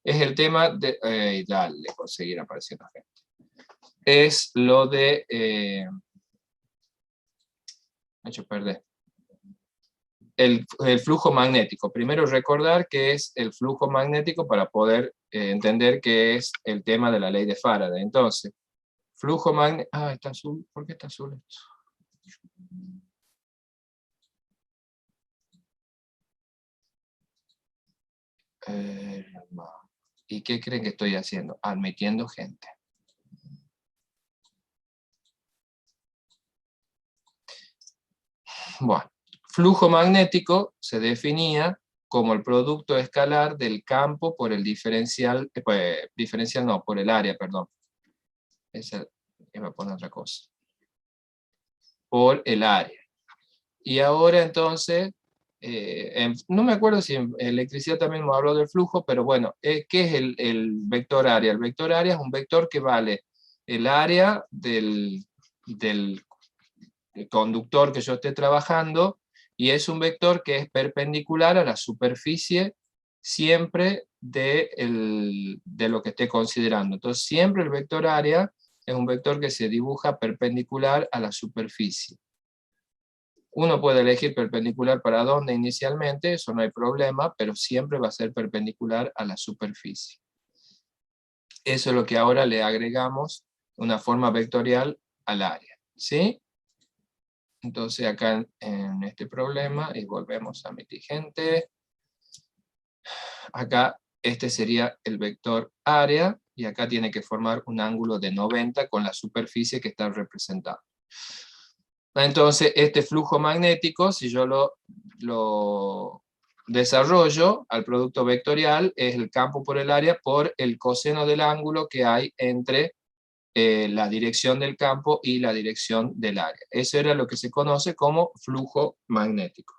es el tema de... dale, conseguir apareciendo gente. Es lo de... me he hecho perder. El flujo magnético. Primero recordar qué es el flujo magnético para poder entender qué es el tema de la ley de Faraday. Entonces, flujo magnético... Ah, está azul. ¿Por qué está azul esto? ¿Y qué creen que estoy haciendo? Admitiendo gente. Bueno, flujo magnético se definía como el producto escalar del campo por el diferencial, diferencial no, por el área, perdón. Iba a poner otra cosa. Por el área. Y ahora entonces, no me acuerdo si en electricidad también me habló del flujo, pero bueno, ¿qué es el vector área? El vector área es un vector que vale el área del conductor que yo esté trabajando, y es un vector que es perpendicular a la superficie siempre de lo que esté considerando. Entonces siempre el vector área es un vector que se dibuja perpendicular a la superficie. Uno puede elegir perpendicular para dónde inicialmente, eso no hay problema, pero siempre va a ser perpendicular a la superficie. Eso es lo que ahora le agregamos una forma vectorial al área, ¿sí? Entonces acá en este problema, y volvemos a mitigente, acá este sería el vector área, y acá tiene que formar un ángulo de 90 con la superficie que está representada. Entonces este flujo magnético, si yo lo desarrollo al producto vectorial, es el campo por el área por el coseno del ángulo que hay entre la dirección del campo y la dirección del área. Eso era lo que se conoce como flujo magnético.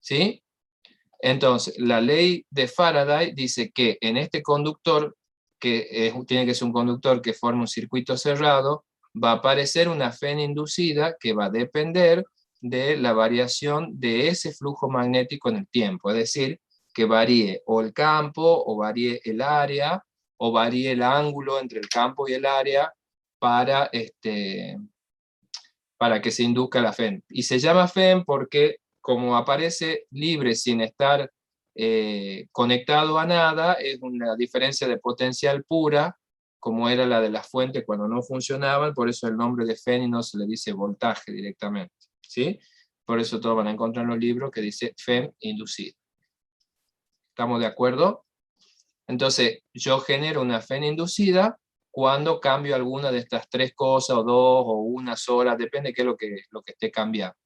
¿Sí? Entonces, la ley de Faraday dice que en este conductor, que tiene que ser un conductor que forma un circuito cerrado, va a aparecer una FEN inducida que va a depender de la variación de ese flujo magnético en el tiempo. Es decir, que varíe o el campo, o varíe el área, o varíe el ángulo entre el campo y el área para que se induzca la FEN. Y se llama FEN porque como aparece libre sin estar conectado a nada, es una diferencia de potencial pura, como era la de las fuentes cuando no funcionaban, por eso el nombre de FEN y no se le dice voltaje directamente, ¿sí? Por eso todos van a encontrar en los libros que dice FEN inducido. ¿Estamos de acuerdo? Entonces, yo genero una FEN inducida cuando cambio alguna de estas tres cosas, o dos, o una sola, depende de qué es lo que esté cambiando.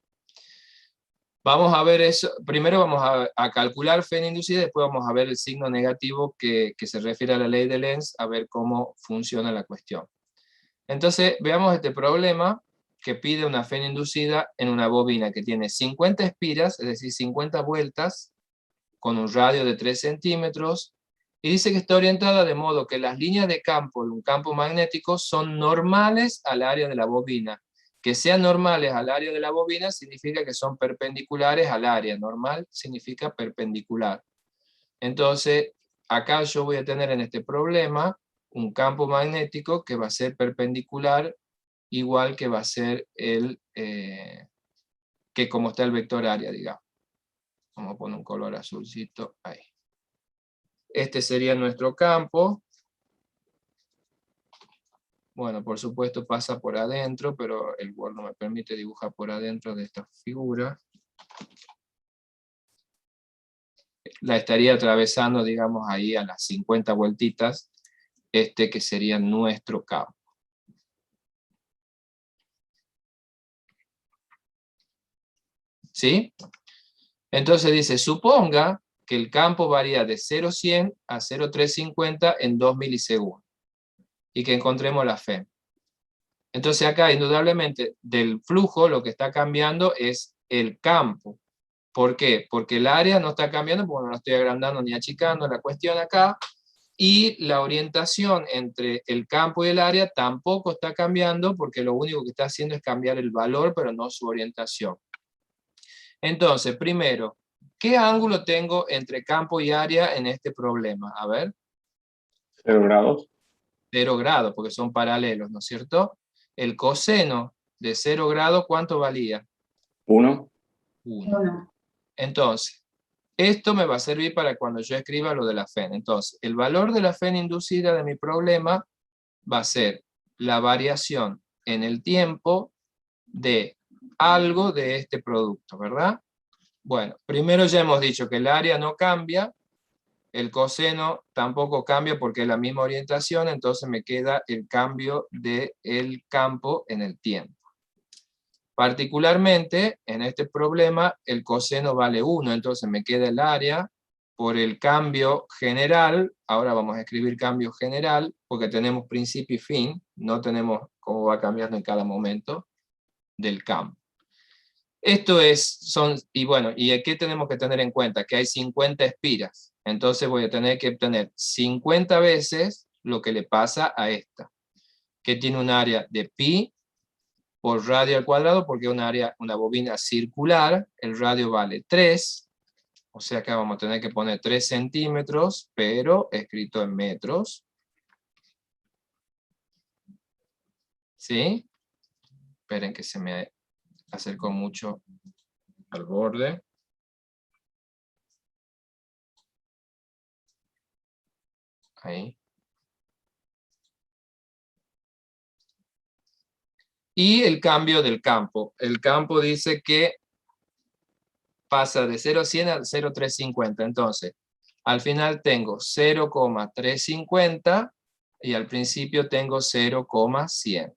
Vamos a ver eso, primero vamos a calcular FEN inducida, después vamos a ver el signo negativo que se refiere a la ley de Lenz, a ver cómo funciona la cuestión. Entonces, veamos este problema que pide una FEN inducida en una bobina que tiene 50 espiras, es decir, 50 vueltas, con un radio de 3 centímetros, y dice que está orientada de modo que las líneas de campo de un campo magnético son normales al área de la bobina. Que sean normales al área de la bobina significa que son perpendiculares al área. Normal significa perpendicular. Entonces, acá yo voy a tener en este problema un campo magnético que va a ser perpendicular, igual que va a ser que como está el vector área, digamos. Vamos a poner un color azulcito ahí. Este sería nuestro campo. Bueno, por supuesto pasa por adentro, pero el Word no me permite dibujar por adentro de esta figura. La estaría atravesando, digamos, ahí a las 50 vueltitas, que sería nuestro campo. ¿Sí? Entonces dice, suponga que el campo varía de 0,100 a 0,350 en 2 milisegundos. Y que encontremos la FEN. Entonces acá, indudablemente, del flujo lo que está cambiando es el campo. ¿Por qué? Porque el área no está cambiando, porque no lo estoy agrandando ni achicando la cuestión acá, y la orientación entre el campo y el área tampoco está cambiando, porque lo único que está haciendo es cambiar el valor, pero no su orientación. Entonces, primero, ¿Qué ángulo tengo entre campo y área en este problema? A ver, 0 grados. 0 grados, porque son paralelos, ¿no es cierto? El coseno de 0 grados, ¿cuánto valía? 1. 1. Entonces, esto me va a servir para cuando yo escriba lo de la FEN. Entonces, el valor de la FEN inducida de mi problema va a ser la variación en el tiempo de algo de este producto, ¿verdad? Bueno, primero ya hemos dicho que el área no cambia, el coseno tampoco cambia porque es la misma orientación, entonces me queda el cambio del campo en el tiempo. Particularmente, en este problema, el coseno vale 1, entonces me queda el área por el cambio general. Ahora vamos a escribir cambio general, porque tenemos principio y fin, no tenemos cómo va cambiando en cada momento del campo. Esto y bueno, ¿y qué tenemos que tener en cuenta? Que hay 50 espiras, entonces voy a tener que obtener 50 veces lo que le pasa a esta, que tiene un área de pi por radio al cuadrado, porque es una bobina circular, el radio vale 3, o sea que vamos a tener que poner 3 centímetros, pero escrito en metros. ¿Sí? Esperen que se me acercó mucho al borde. Ahí. Y el cambio del campo. El campo dice que pasa de 0 a 100 a 0,350. Entonces, al final tengo 0,350 y al principio tengo 0,100.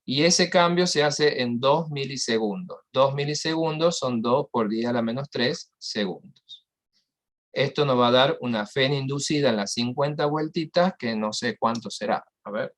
Y ese cambio se hace en 2 milisegundos. 2 milisegundos son 2 por 10 a la menos 3 segundos. Esto nos va a dar una FEN inducida en las 50 vueltitas, que no sé cuánto será. A ver.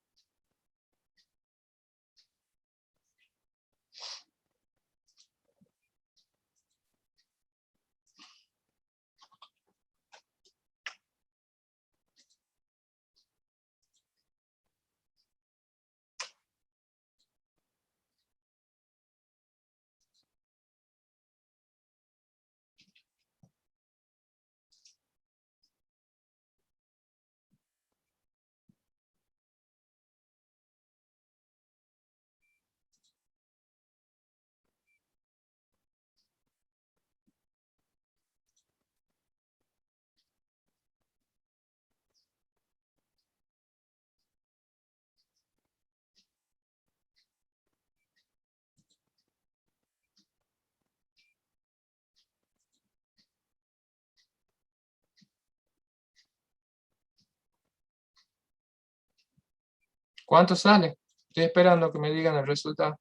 ¿Cuánto sale? Estoy esperando que me digan el resultado.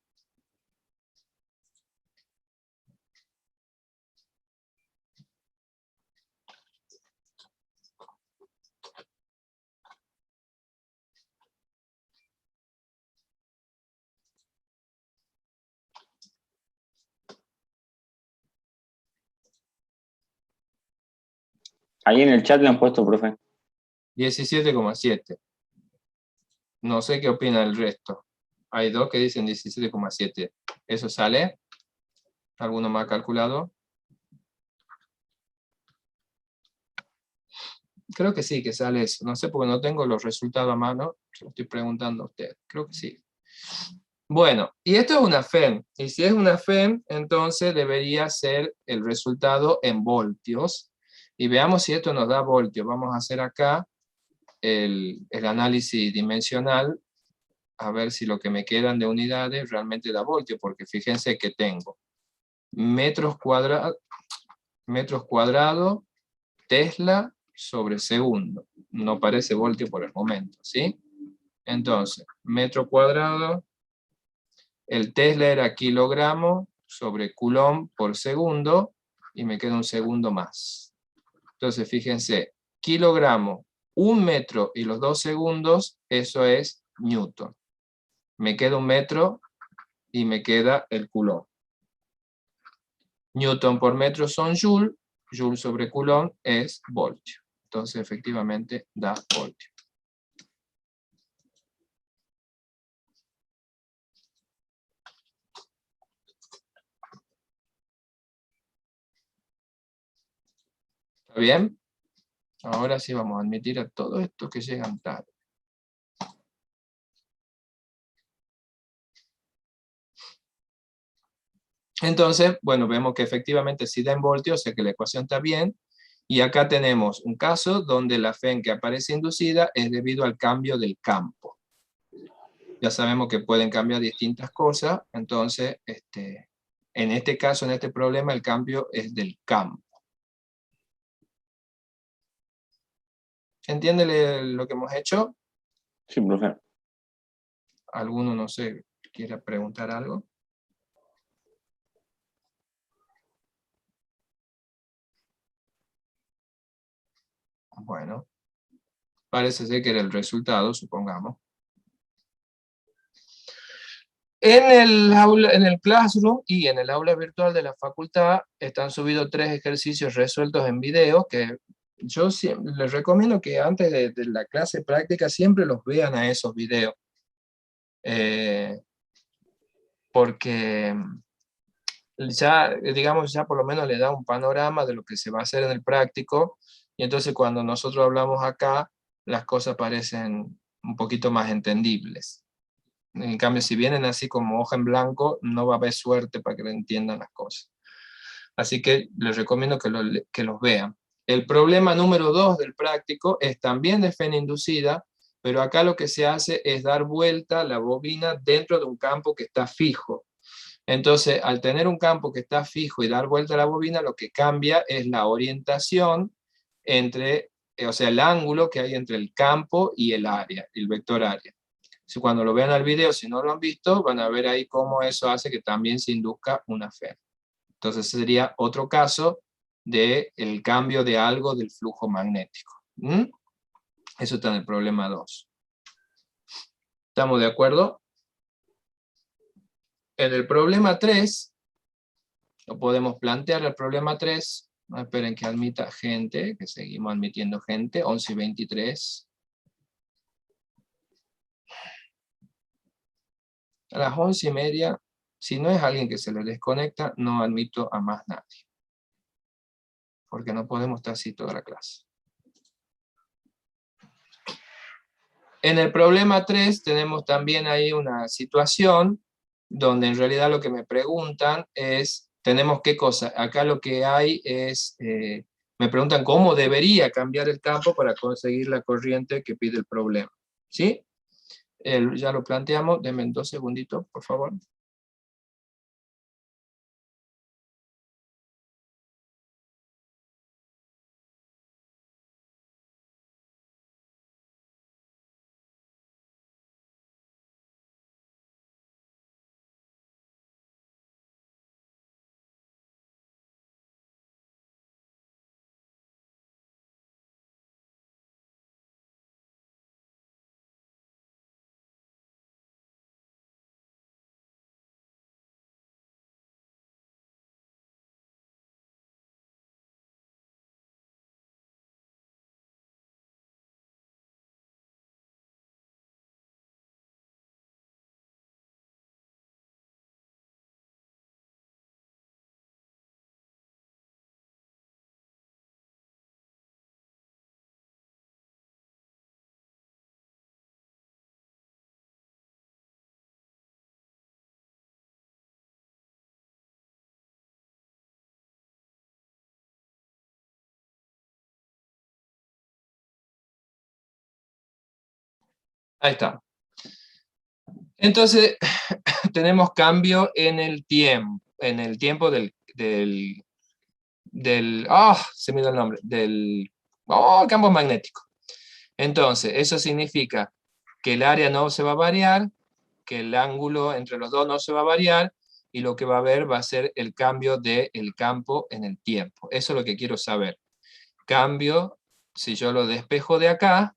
Ahí en el chat le han puesto, profe. 17,7. No sé qué opina el resto. Hay dos que dicen 17,7. ¿Eso sale? ¿Alguno más calculado? Creo que sí, que sale eso. No sé porque no tengo los resultados a mano. Se lo estoy preguntando a usted. Creo que sí. Bueno, y esto es una FEM. Y si es una FEM, entonces debería ser el resultado en voltios. Y veamos si esto nos da voltios. Vamos a hacer acá el análisis dimensional, a ver si lo que me quedan de unidades realmente da voltios, porque fíjense que tengo metros cuadrados, Tesla sobre segundo. No parece voltio por el momento, ¿sí? Entonces, metro cuadrado, el Tesla era kilogramo sobre coulomb por segundo, y me queda un segundo más. Entonces, fíjense, kilogramo, 1 metro y los 2 segundos, eso es newton. Me queda 1 metro y me queda el coulomb. Newton por metro son joule, joule sobre coulomb es voltio. Entonces, efectivamente, da voltio. ¿Está bien? Ahora sí vamos a admitir a todos estos que llegan tarde. Entonces, bueno, vemos que efectivamente sí da en voltio, o sea que la ecuación está bien. Y acá tenemos un caso donde la FEM que aparece inducida es debido al cambio del campo. Ya sabemos que pueden cambiar distintas cosas, entonces, en este caso, en este problema, el cambio es del campo. ¿Entiende lo que hemos hecho? Sí, profe. ¿Alguno, no sé, quiera preguntar algo? Bueno, parece ser que era el resultado, supongamos. En el Classroom y en el aula virtual de la facultad están subidos 3 ejercicios resueltos en video que yo les recomiendo que antes de la clase práctica siempre los vean a esos videos. Porque ya, digamos, ya por lo menos le da un panorama de lo que se va a hacer en el práctico, y entonces cuando nosotros hablamos acá, las cosas parecen un poquito más entendibles. En cambio, si vienen así como hoja en blanco, no va a haber suerte para que le entiendan las cosas. Así que les recomiendo que los vean. El problema número 2 del práctico es también de FEN inducida, pero acá lo que se hace es dar vuelta la bobina dentro de un campo que está fijo. Entonces, al tener un campo que está fijo y dar vuelta a la bobina, lo que cambia es la orientación entre, o sea, el ángulo que hay entre el campo y el área, el vector área. Si cuando lo vean al video, si no lo han visto, van a ver ahí cómo eso hace que también se induzca una FEM. Entonces sería otro caso del cambio de algo del flujo magnético. ¿Mm? Eso está en el problema 2. ¿Estamos de acuerdo? En el problema 3, lo podemos plantear el problema 3. No esperen que admita gente, que seguimos admitiendo gente. 11:23. A las 11:30, si no es alguien que se le desconecta, no admito a más nadie. Porque no podemos estar así toda la clase. En el problema 3 tenemos también ahí una situación donde en realidad lo que me preguntan es, tenemos qué cosa, acá lo que hay es, me preguntan cómo debería cambiar el campo para conseguir la corriente que pide el problema. ¿Sí? Ya lo planteamos, denme 2 segunditos, por favor. Ahí está. Entonces, tenemos cambio en el tiempo del se me dio el nombre, del campo magnético. Entonces, eso significa que el área no se va a variar, que el ángulo entre los dos no se va a variar, y lo que va a haber va a ser el cambio del campo en el tiempo. Eso es lo que quiero saber. Cambio, si yo lo despejo de acá,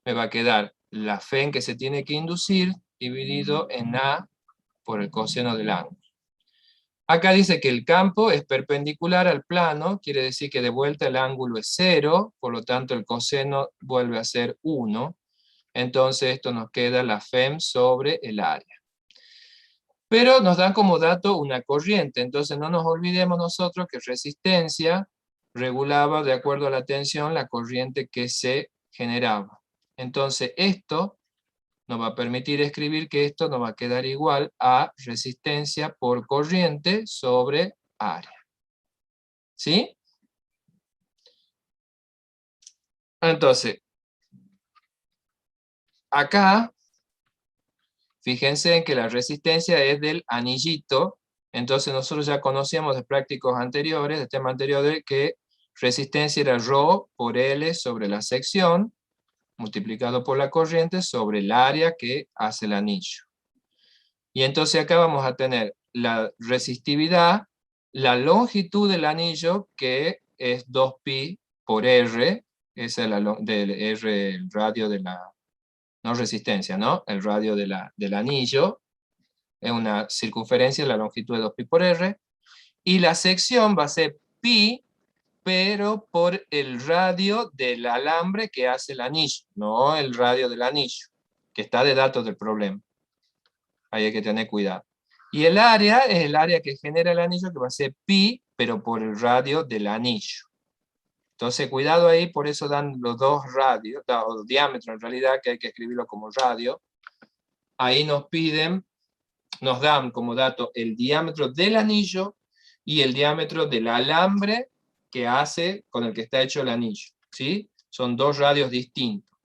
me va a quedar la FEM que se tiene que inducir dividido en A por el coseno del ángulo. Acá dice que el campo es perpendicular al plano, quiere decir que de vuelta el ángulo es 0, por lo tanto el coseno vuelve a ser 1. Entonces esto nos queda la FEM sobre el área. Pero nos dan como dato una corriente, entonces no nos olvidemos nosotros que resistencia regulaba de acuerdo a la tensión la corriente que se generaba. Entonces esto nos va a permitir escribir que esto nos va a quedar igual a resistencia por corriente sobre área. ¿Sí? Entonces, acá, fíjense en que la resistencia es del anillito. Entonces nosotros ya conocíamos de prácticos anteriores, de temas anteriores, que resistencia era ρ por L sobre la sección, multiplicado por la corriente sobre el área que hace el anillo. Y entonces acá vamos a tener la resistividad, la longitud del anillo, que es 2pi por R, esa es del R, el radio de la, no resistencia, ¿no? El radio del anillo, es una circunferencia, la longitud de 2pi por R, y la sección va a ser pi, pero por el radio del alambre que hace el anillo, no el radio del anillo, que está de datos del problema. Ahí hay que tener cuidado. Y el área es el área que genera el anillo, que va a ser pi, pero por el radio del anillo. Entonces, cuidado ahí, por eso dan los dos radios, o diámetros en realidad, que hay que escribirlo como radio. Ahí nos piden, nos dan como dato el diámetro del anillo y el diámetro del alambre que hace, con el que está hecho el anillo. ¿Sí? Son dos radios distintos.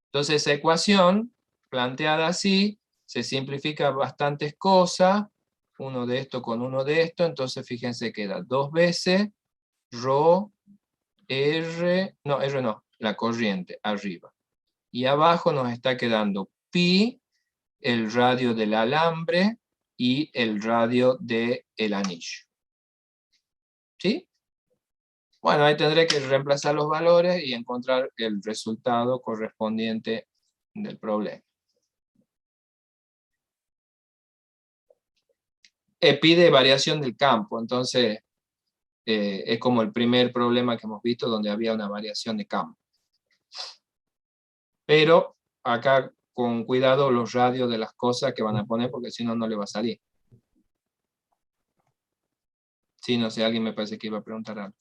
Entonces, esa ecuación, planteada así, se simplifica bastantes cosas, uno de esto con uno de esto, entonces fíjense queda 2 veces ρ, R, no, R no, la corriente, arriba. Y abajo nos está quedando pi, el radio del alambre, y el radio del anillo. ¿Sí? Bueno, ahí tendré que reemplazar los valores y encontrar el resultado correspondiente del problema. Pide variación del campo, entonces es como el primer problema que hemos visto donde había una variación de campo. Pero acá con cuidado los radios de las cosas que van a poner, porque si no, no le va a salir. Sí, no sé, alguien me parece que iba a preguntar algo.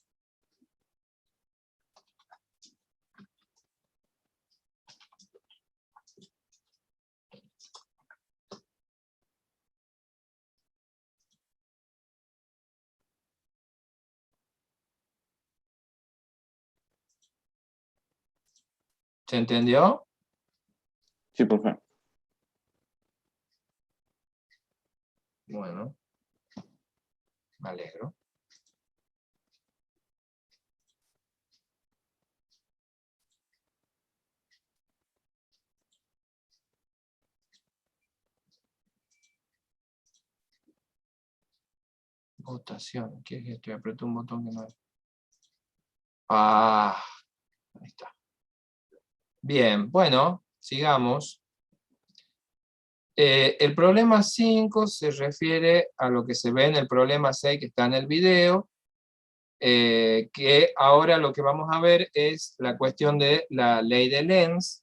¿Se entendió? Sí, profe. Bueno, me alegro. Votación. ¿Qué es esto? Aprieto un botón que no es. Ah, ahí está. Bien, bueno, sigamos. El problema 5 se refiere a lo que se ve en el problema 6 que está en el video, que ahora lo que vamos a ver es la cuestión de la ley de Lenz.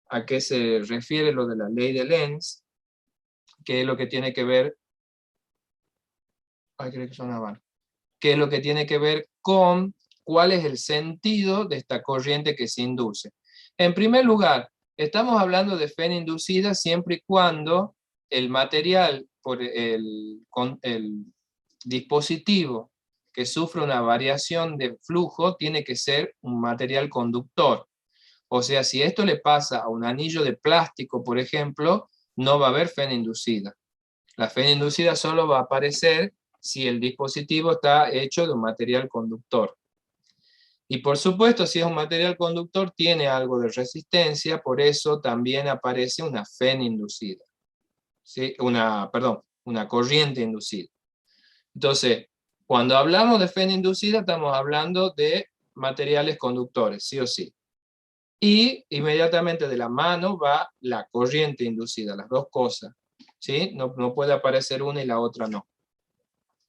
¿A qué se refiere lo de la ley de Lenz? ¿Qué es lo que tiene que ver? Ay, creo que sonaba. ¿Qué es lo que tiene que ver con cuál es el sentido de esta corriente que se induce? En primer lugar, estamos hablando de FEN inducida siempre y cuando el material, con el dispositivo que sufre una variación de flujo, tiene que ser un material conductor. O sea, si esto le pasa a un anillo de plástico, por ejemplo, no va a haber FEN inducida. La FEN inducida solo va a aparecer si el dispositivo está hecho de un material conductor. Y por supuesto, si es un material conductor, tiene algo de resistencia, por eso también aparece una FEN inducida. ¿Sí? Una corriente inducida. Entonces, cuando hablamos de FEN inducida, estamos hablando de materiales conductores, sí o sí. Y inmediatamente de la mano va la corriente inducida, las dos cosas. ¿Sí? No puede aparecer una y la otra no.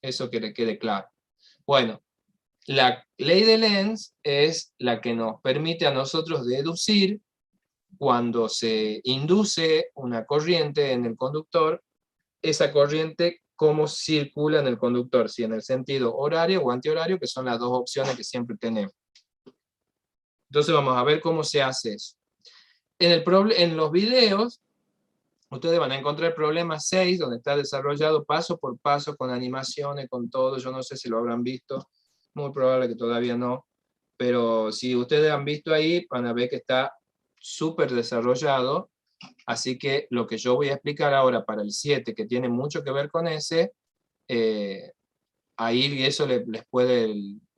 Eso que le quede claro. Bueno, la ley de Lenz es la que nos permite a nosotros deducir cuando se induce una corriente en el conductor, esa corriente cómo circula en el conductor, si en el sentido horario o antihorario, que son las dos opciones que siempre tenemos. Entonces vamos a ver cómo se hace eso. En los videos, ustedes van a encontrar el problema 6, donde está desarrollado paso por paso, con animaciones, con todo. Yo no sé si lo habrán visto, muy probable que todavía no. Pero si ustedes han visto ahí, van a ver que está súper desarrollado. Así que lo que yo voy a explicar ahora para el 7, que tiene mucho que ver con ese, ahí eso les puede,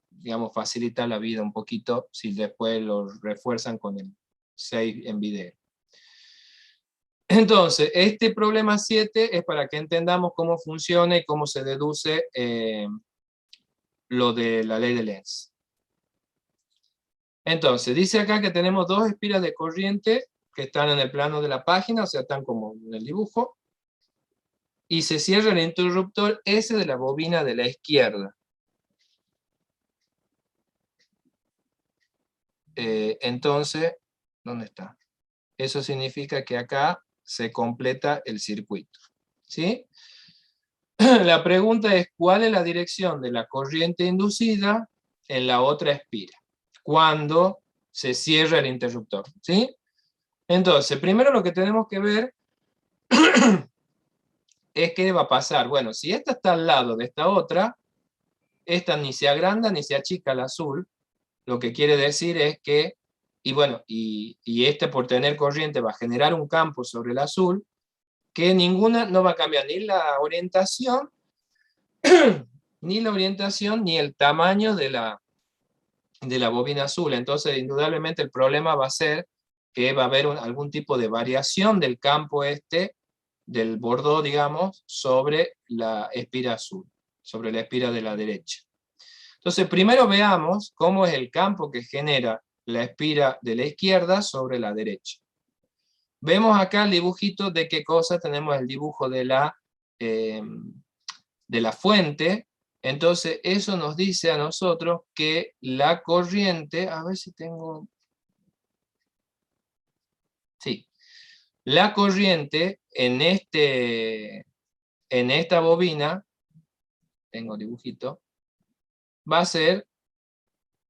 digamos, facilitar la vida un poquito si después lo refuerzan con el 6 en video. Entonces, este problema 7 es para que entendamos cómo funciona y cómo se deduce lo de la ley de Lenz. Entonces, dice acá que tenemos dos espiras de corriente que están en el plano de la página, o sea, están como en el dibujo, y se cierra el interruptor S de la bobina de la izquierda. Entonces, ¿dónde está? Eso significa que acá se completa el circuito, ¿sí? La pregunta es, ¿cuál es la dirección de la corriente inducida en la otra espira cuando se cierra el interruptor, ¿sí? Entonces, primero lo que tenemos que ver es qué va a pasar. Bueno, si esta está al lado de esta otra, esta ni se agranda ni se achica al azul, lo que quiere decir es que, y bueno, y este por tener corriente va a generar un campo sobre el azul, que ninguna no va a cambiar ni la orientación, ni el tamaño de la bobina azul. Entonces, indudablemente el problema va a ser que va a haber algún tipo de variación del campo del bordó, digamos, sobre la espira azul, sobre la espira de la derecha. Entonces, primero veamos cómo es el campo que genera la espira de la izquierda sobre la derecha. Vemos acá el dibujito de qué cosa, tenemos el dibujo de la fuente. Entonces, eso nos dice a nosotros que la corriente, a ver si tengo... Sí, la corriente en esta bobina, tengo dibujito, va a ser,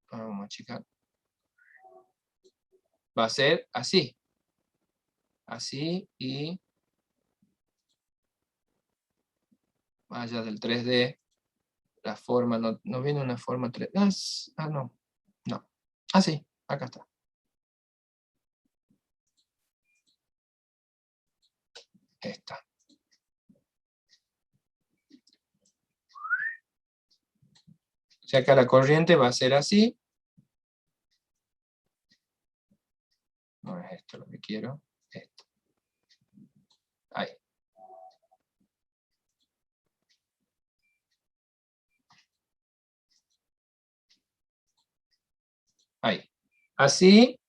vamos a achicar, va a ser así. Así y más allá del 3D, la forma, no viene una forma 3D. No. Así, acá está. Esta. O sea, acá la corriente va a ser así. No es esto lo que quiero. Esto. Ahí. Ahí. Así.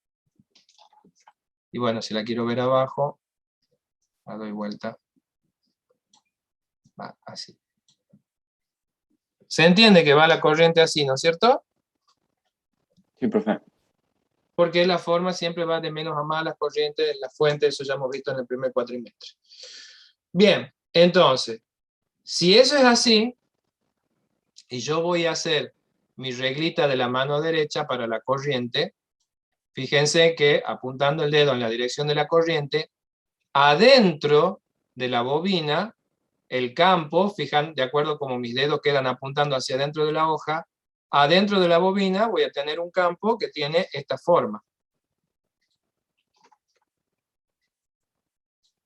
Y bueno, si la quiero ver abajo, la doy vuelta. Va así. ¿Se entiende que va la corriente así, no es cierto? Sí, profe. Porque la forma siempre va de menos a más, las corrientes, la fuente, eso ya hemos visto en el primer cuatrimestre. Bien, entonces, si eso es así, y yo voy a hacer mi reglita de la mano derecha para la corriente, fíjense que apuntando el dedo en la dirección de la corriente, adentro de la bobina, el campo, fijan, de acuerdo como mis dedos quedan apuntando hacia adentro de la hoja, adentro de la bobina voy a tener un campo que tiene esta forma.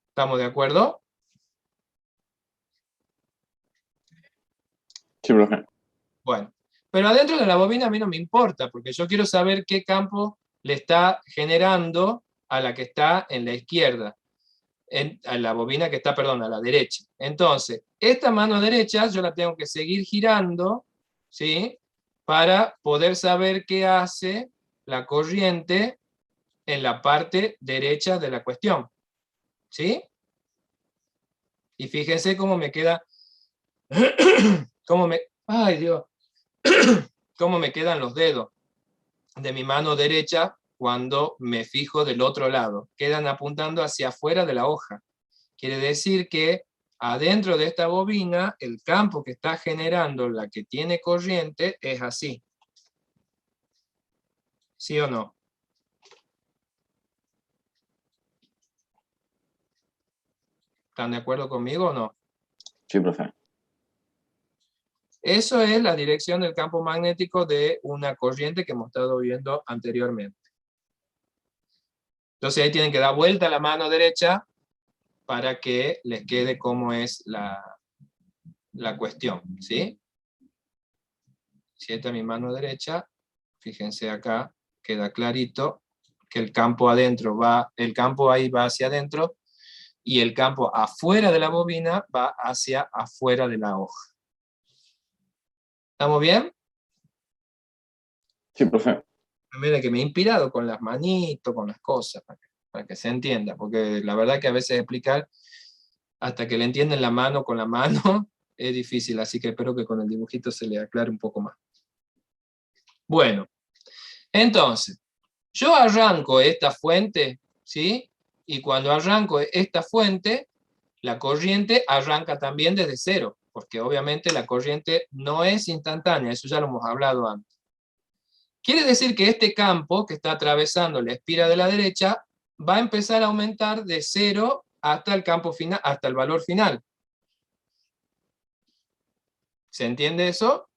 ¿Estamos de acuerdo? Sí, profe. Bueno, pero adentro de la bobina a mí no me importa, porque yo quiero saber qué campo le está generando a la que está en la izquierda, a la bobina que está, perdón, a la derecha. Entonces, esta mano derecha yo la tengo que seguir girando, ¿sí? Para poder saber qué hace la corriente en la parte derecha de la cuestión, ¿sí? Y fíjense cómo me queda, ay Dios, cómo me quedan los dedos de mi mano derecha cuando me fijo del otro lado. Quedan apuntando hacia afuera de la hoja. Quiere decir que adentro de esta bobina, el campo que está generando la que tiene corriente es así. ¿Sí o no? ¿Están de acuerdo conmigo o no? Sí, profe. Eso es la dirección del campo magnético de una corriente que hemos estado viendo anteriormente. Entonces ahí tienen que dar vuelta a la mano derecha para que les quede cómo es la cuestión, ¿sí? Si esta es mi mano derecha, fíjense acá, queda clarito que el campo adentro va, el campo ahí va hacia adentro, y el campo afuera de la bobina va hacia afuera de la hoja. ¿Estamos bien? Sí, profe. Mira que me he inspirado con las manitos, con las cosas, para que se entienda, porque la verdad que a veces explicar, hasta que le entienden la mano con la mano, es difícil, así que espero que con el dibujito se le aclare un poco más. Bueno, entonces, yo arranco esta fuente, ¿sí? Y cuando arranco esta fuente, la corriente arranca también desde cero, porque obviamente la corriente no es instantánea, eso ya lo hemos hablado antes. Quiere decir que este campo que está atravesando la espira de la derecha va a empezar a aumentar de cero hasta el campo final, hasta el valor final. ¿Se entiende eso?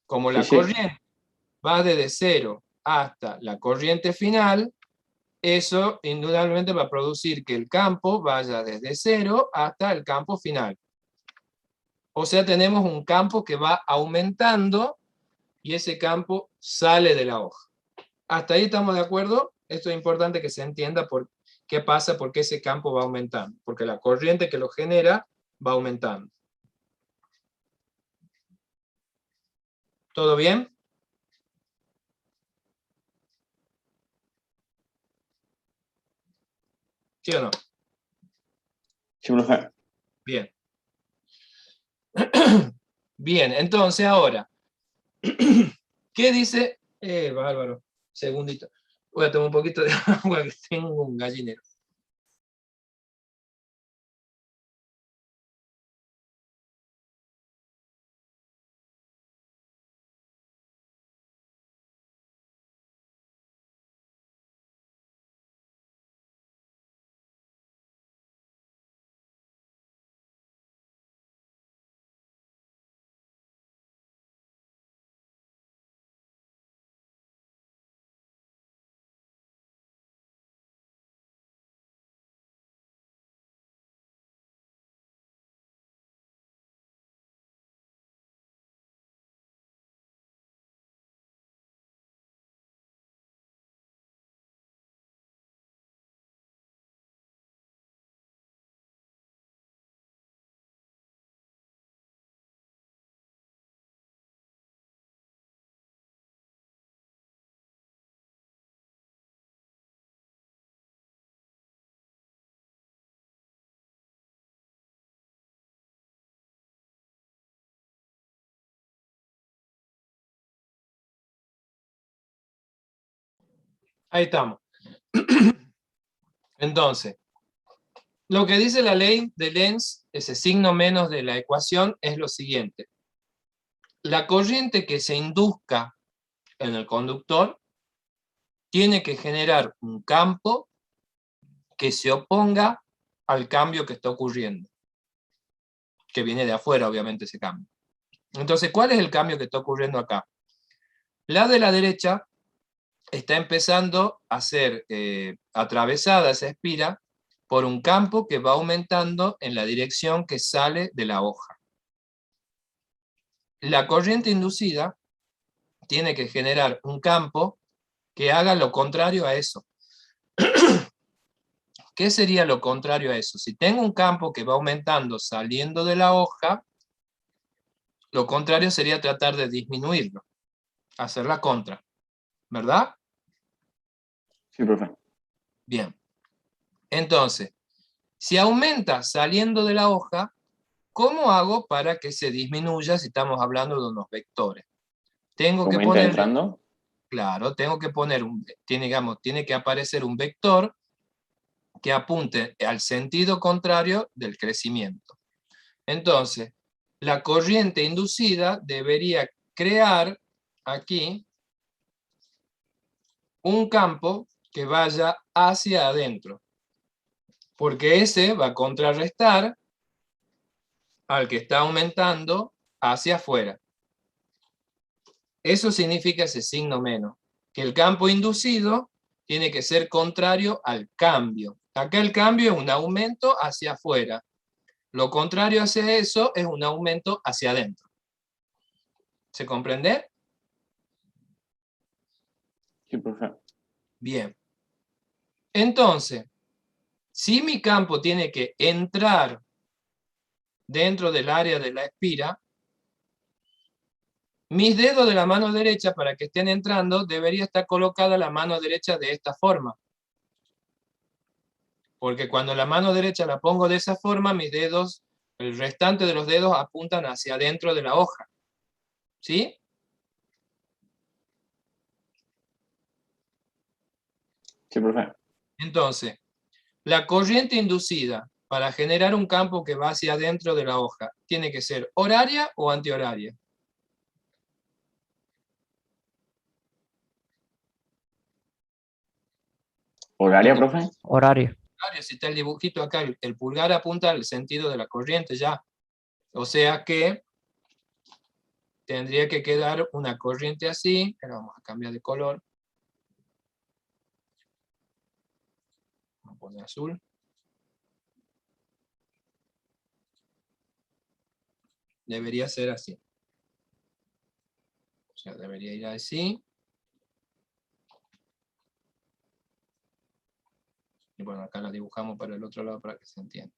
Como la Sí. corriente va desde cero hasta la corriente final, eso indudablemente va a producir que el campo vaya desde cero hasta el campo final. O sea, tenemos un campo que va aumentando y ese campo sale de la hoja. ¿Hasta ahí estamos de acuerdo? Esto es importante que se entienda por qué pasa, por qué ese campo va aumentando. Porque la corriente que lo genera va aumentando. ¿Todo bien? ¿Sí o no? Sí, profe. Bien. Bien, entonces ahora, ¿qué dice? Bárbaro, segundito. Voy a tomar un poquito de agua que tengo un gallinero. Ahí estamos. Entonces, lo que dice la ley de Lenz, ese signo menos de la ecuación, es lo siguiente. La corriente que se induzca en el conductor tiene que generar un campo que se oponga al cambio que está ocurriendo, que viene de afuera, obviamente, ese cambio. Entonces, ¿cuál es el cambio que está ocurriendo acá? La de la derecha está empezando a ser atravesada esa espira por un campo que va aumentando en la dirección que sale de la hoja. La corriente inducida tiene que generar un campo que haga lo contrario a eso. ¿Qué sería lo contrario a eso? Si tengo un campo que va aumentando saliendo de la hoja, lo contrario sería tratar de disminuirlo, hacer la contra, ¿verdad? Sí, profe. Bien. Entonces, si aumenta saliendo de la hoja, ¿cómo hago para que se disminuya si estamos hablando de unos vectores? Tengo que ¿Aumenta poner, entrando? claro, tengo que poner, digamos, tiene que aparecer un vector que apunten al sentido contrario del crecimiento. Entonces, la corriente inducida debería crear aquí un campo que vaya hacia adentro, porque ese va a contrarrestar al que está aumentando hacia afuera. Eso significa ese signo menos, que el campo inducido tiene que ser contrario al cambio. Acá el cambio es un aumento hacia afuera. Lo contrario hacia eso es un aumento hacia adentro. ¿Se comprende? Sí, profe. Bien. Entonces, si mi campo tiene que entrar dentro del área de la espira, mis dedos de la mano derecha, para que estén entrando, debería estar colocada la mano derecha de esta forma. Porque cuando la mano derecha la pongo de esa forma, mis dedos, el restante de los dedos apuntan hacia adentro de la hoja. ¿Sí? Sí, profe. Entonces, la corriente inducida para generar un campo que va hacia adentro de la hoja, ¿tiene que ser horaria o antihoraria? ¿Horaria, profe? Horario. Si está el dibujito acá, el pulgar apunta al sentido de la corriente ya. O sea que tendría que quedar una corriente así, pero vamos a cambiar de color. Vamos a poner azul. Debería ser así. O sea, debería ir así. Y bueno, acá la dibujamos para el otro lado para que se entienda.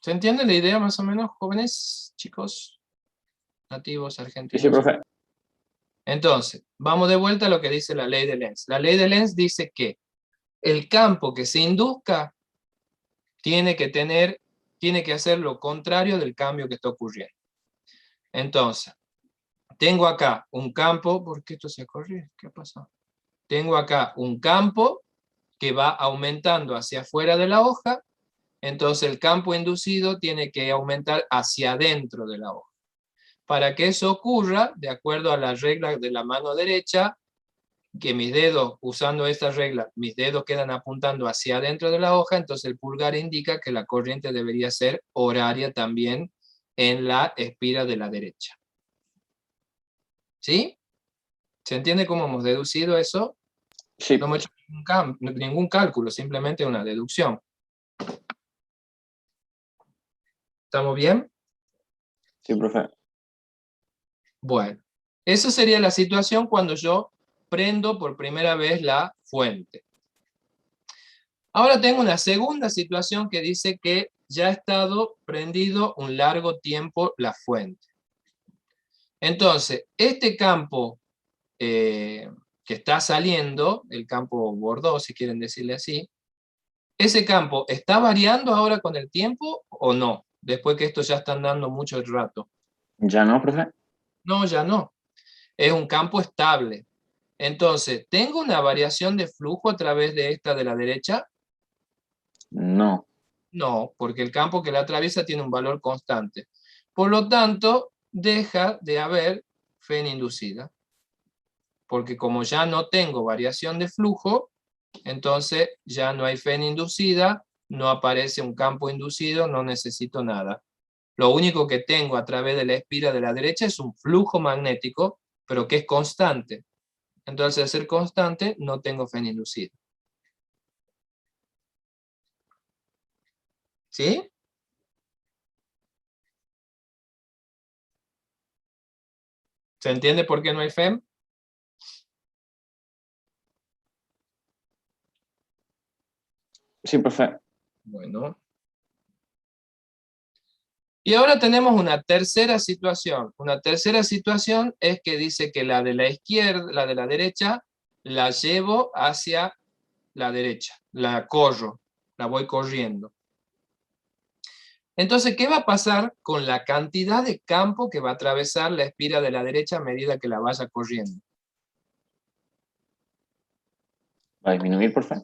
¿Se entiende la idea más o menos, jóvenes, chicos, nativos, Sí, argentinos? profe. Entonces, vamos de vuelta a lo que dice la ley de Lenz. La ley de Lenz dice que el campo que se induzca tiene que hacer lo contrario del cambio que está ocurriendo. Entonces, tengo acá un campo, ¿por qué esto se corrió? ¿Qué pasó? Tengo acá un campo que va aumentando hacia afuera de la hoja, entonces el campo inducido tiene que aumentar hacia adentro de la hoja. Para que eso ocurra, de acuerdo a la regla de la mano derecha, que mis dedos, usando esta regla, mis dedos quedan apuntando hacia adentro de la hoja, entonces el pulgar indica que la corriente debería ser horaria también en la espira de la derecha. ¿Sí? ¿Se entiende cómo hemos deducido eso? Sí. No hemos hecho ningún cálculo, simplemente una deducción. ¿Estamos bien? Sí, profe. Bueno, eso sería la situación cuando yo prendo por primera vez la fuente. Ahora tengo una segunda situación que dice que ya ha estado prendido un largo tiempo la fuente. Entonces, este campo que está saliendo, el campo Bordeaux, si quieren decirle así, ¿ese campo está variando ahora con el tiempo o no? Después que esto ya están dando mucho el rato. ¿Ya no, profe? No, ya no. Es un campo estable. Entonces, ¿tengo una variación de flujo a través de esta de la derecha? No. No, porque el campo que la atraviesa tiene un valor constante. Por lo tanto, deja de haber FEN inducida. Porque como ya no tengo variación de flujo, entonces ya no hay FEN inducida, no aparece un campo inducido, no necesito nada. Lo único que tengo a través de la espira de la derecha es un flujo magnético, pero que es constante. Entonces, al ser constante, no tengo FEN inducido. ¿Sí? ¿Se entiende por qué no hay FEM? Sí, profe. Bueno. Y ahora tenemos una tercera situación. Una tercera situación es que dice que la de la izquierda, la de la derecha, la llevo hacia la derecha, la corro, la voy corriendo. Entonces, ¿qué va a pasar con la cantidad de campo que va a atravesar la espira de la derecha a medida que la vaya corriendo? ¿Va a disminuir, profe?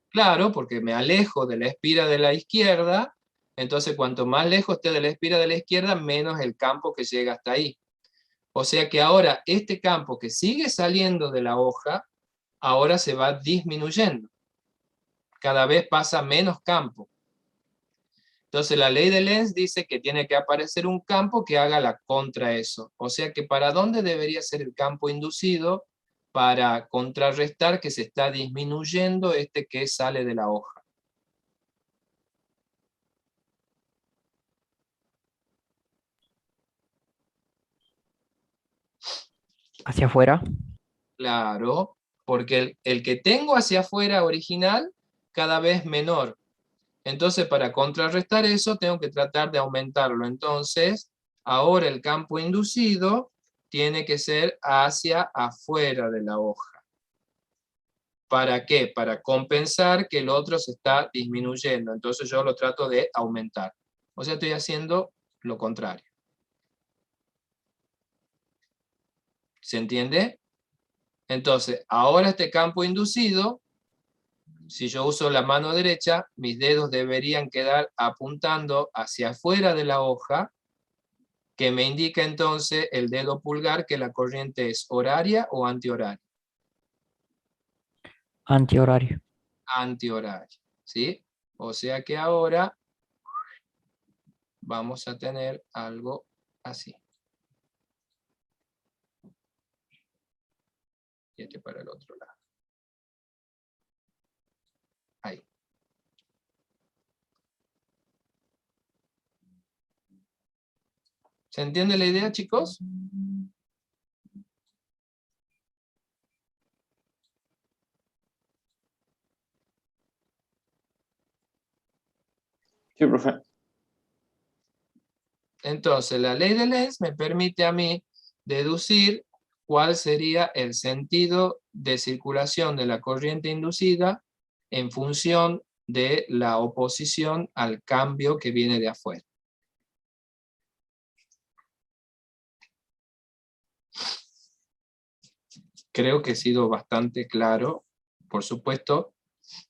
Claro, porque me alejo de la espira de la izquierda, entonces cuanto más lejos esté de la espira de la izquierda, menos el campo que llega hasta ahí. O sea que ahora este campo que sigue saliendo de la hoja, ahora se va disminuyendo. Cada vez pasa menos campo. Entonces la ley de Lenz dice que tiene que aparecer un campo que haga la contra eso. O sea que ¿para dónde debería ser el campo inducido? Para contrarrestar que se está disminuyendo este que sale de la hoja. ¿Hacia afuera? Claro, porque el que tengo hacia afuera original cada vez menor. Entonces, para contrarrestar eso, tengo que tratar de aumentarlo. Entonces, ahora el campo inducido tiene que ser hacia afuera de la hoja. ¿Para qué? Para compensar que el otro se está disminuyendo. Entonces yo lo trato de aumentar. O sea, estoy haciendo lo contrario. ¿Se entiende? Entonces, ahora este campo inducido, si yo uso la mano derecha, mis dedos deberían quedar apuntando hacia afuera de la hoja, que me indica entonces el dedo pulgar que la corriente es horaria o antihoraria. Antihorario. Antihoraria, ¿sí? O sea que ahora vamos a tener algo así. Y este para el otro lado. Ahí. ¿Se entiende la idea, chicos? Sí, profe. Entonces, la ley de Lenz me permite a mí deducir cuál sería el sentido de circulación de la corriente inducida en función de la oposición al cambio que viene de afuera. Creo que he sido bastante claro. Por supuesto,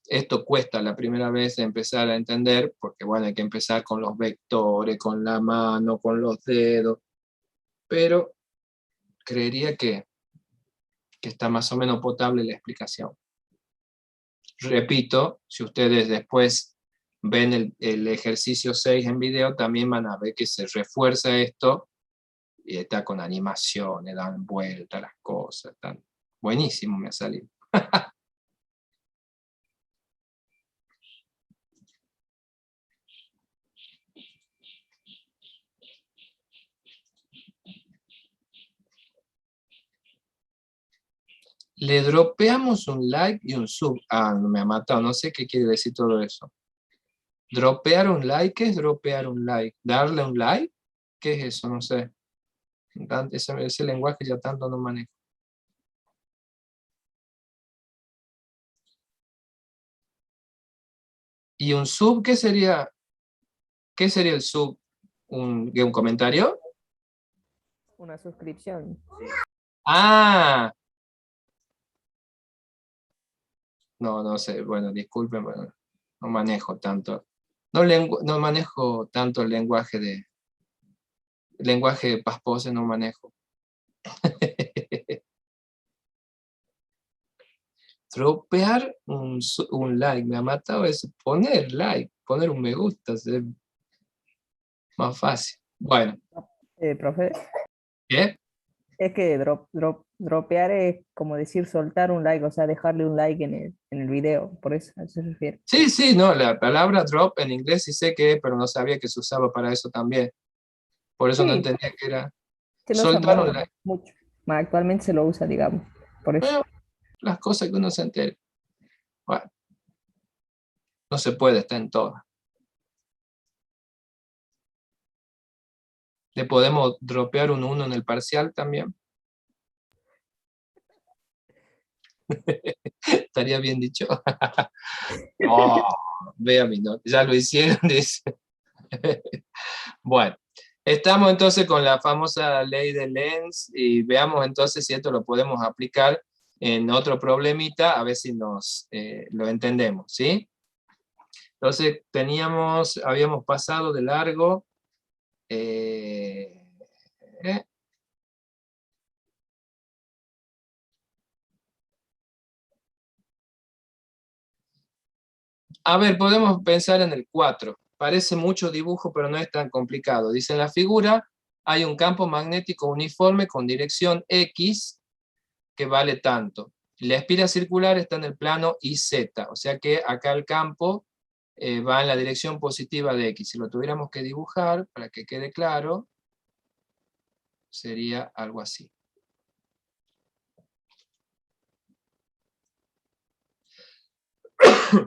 esto cuesta la primera vez empezar a entender, porque bueno, hay que empezar con los vectores, con la mano, con los dedos, pero creería que está más o menos potable la explicación. Repito, si ustedes después ven el ejercicio 6 en video, también van a ver que se refuerza esto, y está con animaciones, dan vueltas las cosas, están buenísimo me ha salido. Le dropeamos un like y un sub. Ah, no me ha matado, no sé qué quiere decir todo eso. Dropear un like, ¿qué es dropear un like? ¿Darle un like? ¿Qué es eso? No sé. Ese lenguaje ya tanto no manejo. ¿Y un sub qué sería? ¿Qué sería el sub? ¿Un comentario? Una suscripción. Ah, no sé, bueno, disculpen, bueno, no manejo tanto. No manejo tanto el lenguaje paspose no manejo. Tropear un like, me ha matado eso. Poner like, poner un me gusta, es más fácil. Bueno, Profe, ¿qué? es que dropear es como decir soltar un like, o sea, dejarle un like en el video, por eso a eso se refiere. Sí, no, la palabra drop en inglés sí sé qué es, pero no sabía que se usaba para eso también. Por eso no Sí, entendía que era se lo usa soltar un like. mucho. Actualmente se lo usa, digamos, por eso. Bueno, las cosas que uno se entere. Bueno, no se puede estar en todas. Le podemos dropear un 1 en el parcial también. Estaría bien dicho. Oh, vea mi nota. Ya lo hicieron, dice. Bueno, estamos entonces con la famosa ley de Lenz y veamos entonces si esto lo podemos aplicar en otro problemita, a ver si nos lo entendemos, ¿sí? Entonces habíamos pasado de largo, a ver, podemos pensar en el 4. Parece mucho dibujo, pero no es tan complicado. Dice, en la figura hay un campo magnético uniforme con dirección X que vale tanto. La espira circular está en el plano IZ, o sea que acá el campo va en la dirección positiva de X. Si lo tuviéramos que dibujar, para que quede claro, sería algo así.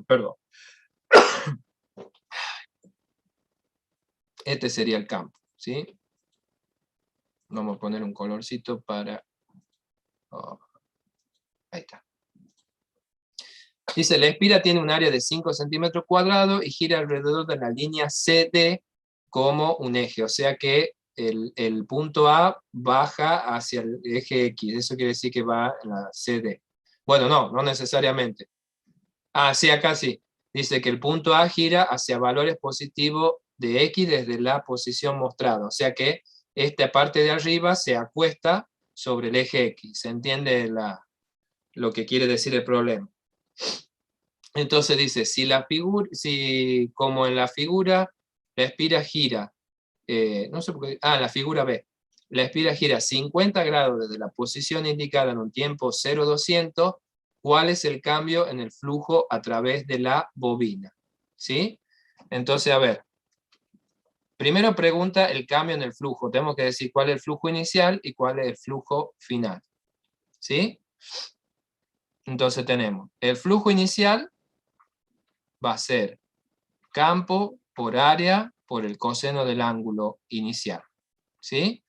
Perdón. Este sería el campo, ¿sí? Vamos a poner un colorcito para... Oh, ahí está. Dice, la espira tiene un área de 5 centímetros cuadrados y gira alrededor de la línea CD como un eje. O sea que el punto A baja hacia el eje X. Eso quiere decir que va en la CD. Bueno, no necesariamente. Ah, sí, acá sí. Dice que el punto A gira hacia valores positivos de X desde la posición mostrada. O sea que esta parte de arriba se acuesta sobre el eje X. ¿Se entiende lo que quiere decir el problema? Entonces dice, si como en la figura, la espira gira, no sé por qué, la figura B, la espira gira 50 grados desde la posición indicada en un tiempo 0,200, ¿cuál es el cambio en el flujo a través de la bobina? ¿Sí? Entonces, a ver, primero pregunta el cambio en el flujo, tenemos que decir cuál es el flujo inicial y cuál es el flujo final. ¿Sí? Entonces tenemos el flujo inicial, va a ser campo por área por el coseno del ángulo inicial. ¿Sí?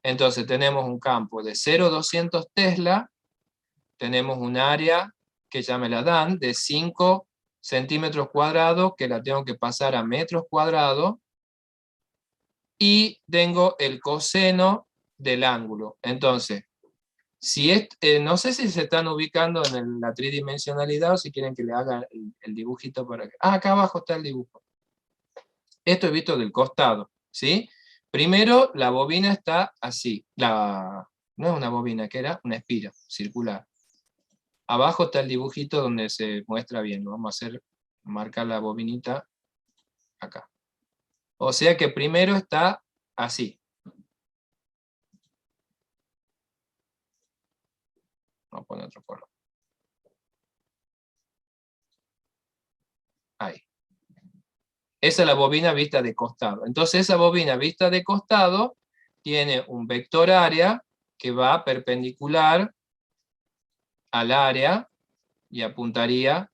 Entonces tenemos un campo de 0,200 Tesla, tenemos un área que ya me la dan de 5 centímetros cuadrados, que la tengo que pasar a metros cuadrados, y tengo el coseno del ángulo. Entonces, no sé si se están ubicando en la tridimensionalidad o si quieren que le haga el dibujito para que... acá abajo está el dibujo. Esto es visto del costado, ¿sí? Primero, la bobina está así. No es una bobina, que era una espira circular. Abajo está el dibujito donde se muestra bien. Lo vamos a hacer, marcar la bobinita acá. O sea que primero está así. Vamos a poner otro color. Ahí. Esa es la bobina vista de costado. Entonces esa bobina vista de costado tiene un vector área que va perpendicular al área y apuntaría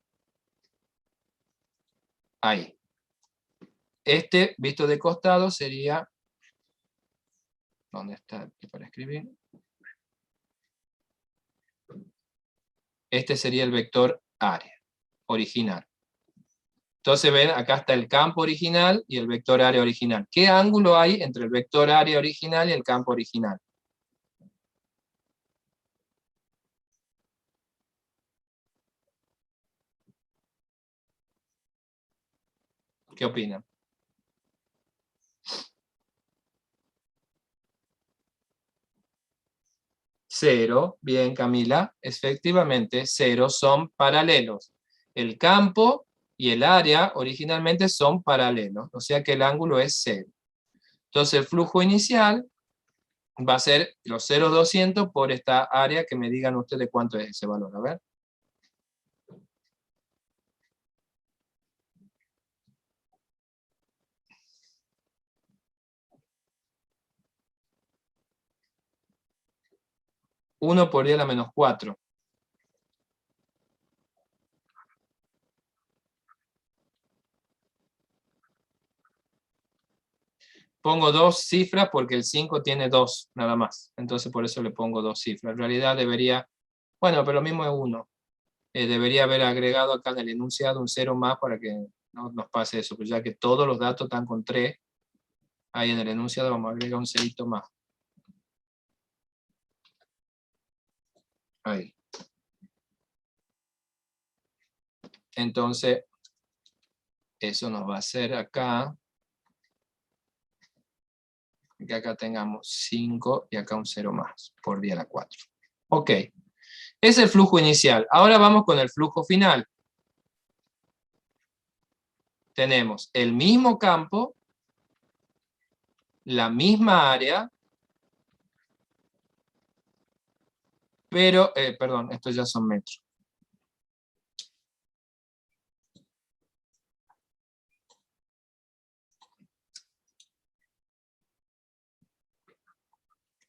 ahí. Este visto de costado sería... ¿Dónde está aquí para escribir? Este sería el vector área original. Entonces ven, acá está el campo original y el vector área original. ¿Qué ángulo hay entre el vector área original y el campo original? ¿Qué opinan? Cero, bien Camila, efectivamente, cero son paralelos. El campo y el área originalmente son paralelos, o sea que el ángulo es cero. Entonces el flujo inicial va a ser los 0,200 por esta área, que me digan ustedes cuánto es ese valor, a ver. Uno por 10 a la menos 4. Pongo dos cifras porque el 5 tiene 2 nada más. Entonces por eso le pongo dos cifras. En realidad debería, bueno, pero lo mismo es 1. Debería haber agregado acá en el enunciado un 0 más para que no nos pase eso. Pues ya que todos los datos están con 3, ahí en el enunciado vamos a agregar un 0 más. Ahí. Entonces, eso nos va a hacer acá, que acá tengamos 5 y acá un 0 más, por 10 a la 4. Ok, es el flujo inicial. Ahora vamos con el flujo final. Tenemos el mismo campo, la misma área, pero, perdón, estos ya son metros.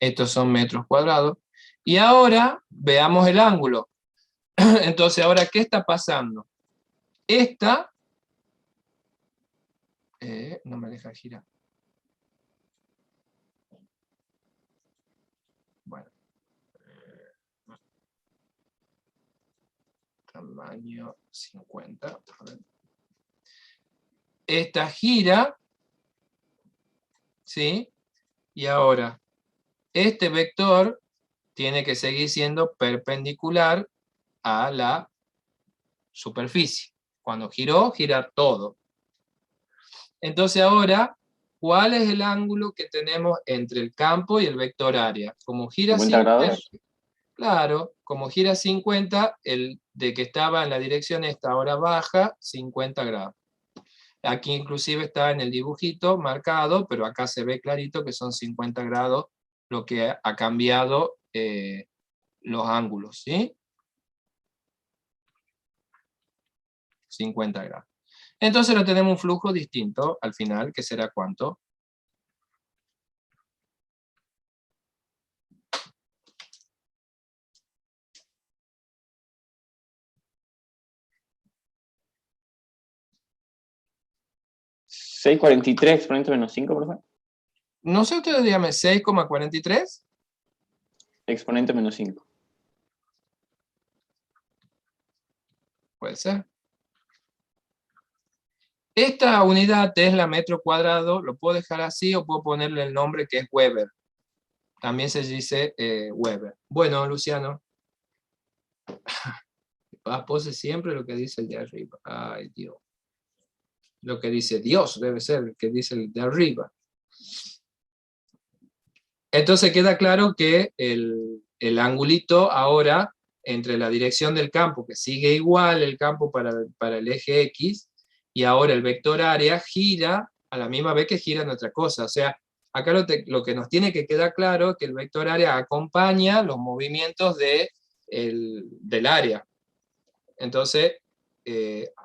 Estos son metros cuadrados. Y ahora veamos el ángulo. Entonces, ahora, ¿qué está pasando? Esta, no me deja girar. Bueno. Tamaño 50. A ver. Esta gira, ¿sí? Y ahora, este vector tiene que seguir siendo perpendicular a la superficie. Cuando giró, gira todo. Entonces ahora, ¿cuál es el ángulo que tenemos entre el campo y el vector área? Como gira 50 grados. Claro, como gira 50, el de que estaba en la dirección esta ahora baja 50 grados. Aquí inclusive está en el dibujito marcado, pero acá se ve clarito que son 50 grados lo que ha cambiado los ángulos, ¿sí? 50 grados. Entonces lo tenemos un flujo distinto al final, que será ¿cuánto? ¿6,43 exponente menos 5, profe? No sé, ustedes díganme, 6,43. Exponente menos 5. Puede ser. Esta unidad es la metro cuadrado, lo puedo dejar así o puedo ponerle el nombre que es Weber. También se dice Weber. Bueno, Luciano. Pose siempre lo que dice el de arriba. Ay, Dios. Lo que dice Dios debe ser el que dice el de arriba. Entonces queda claro que el angulito ahora, entre la dirección del campo, que sigue igual el campo para el eje X, y ahora el vector área gira a la misma vez que gira en otra cosa. O sea, acá lo que nos tiene que quedar claro es que el vector área acompaña los movimientos del área. Entonces,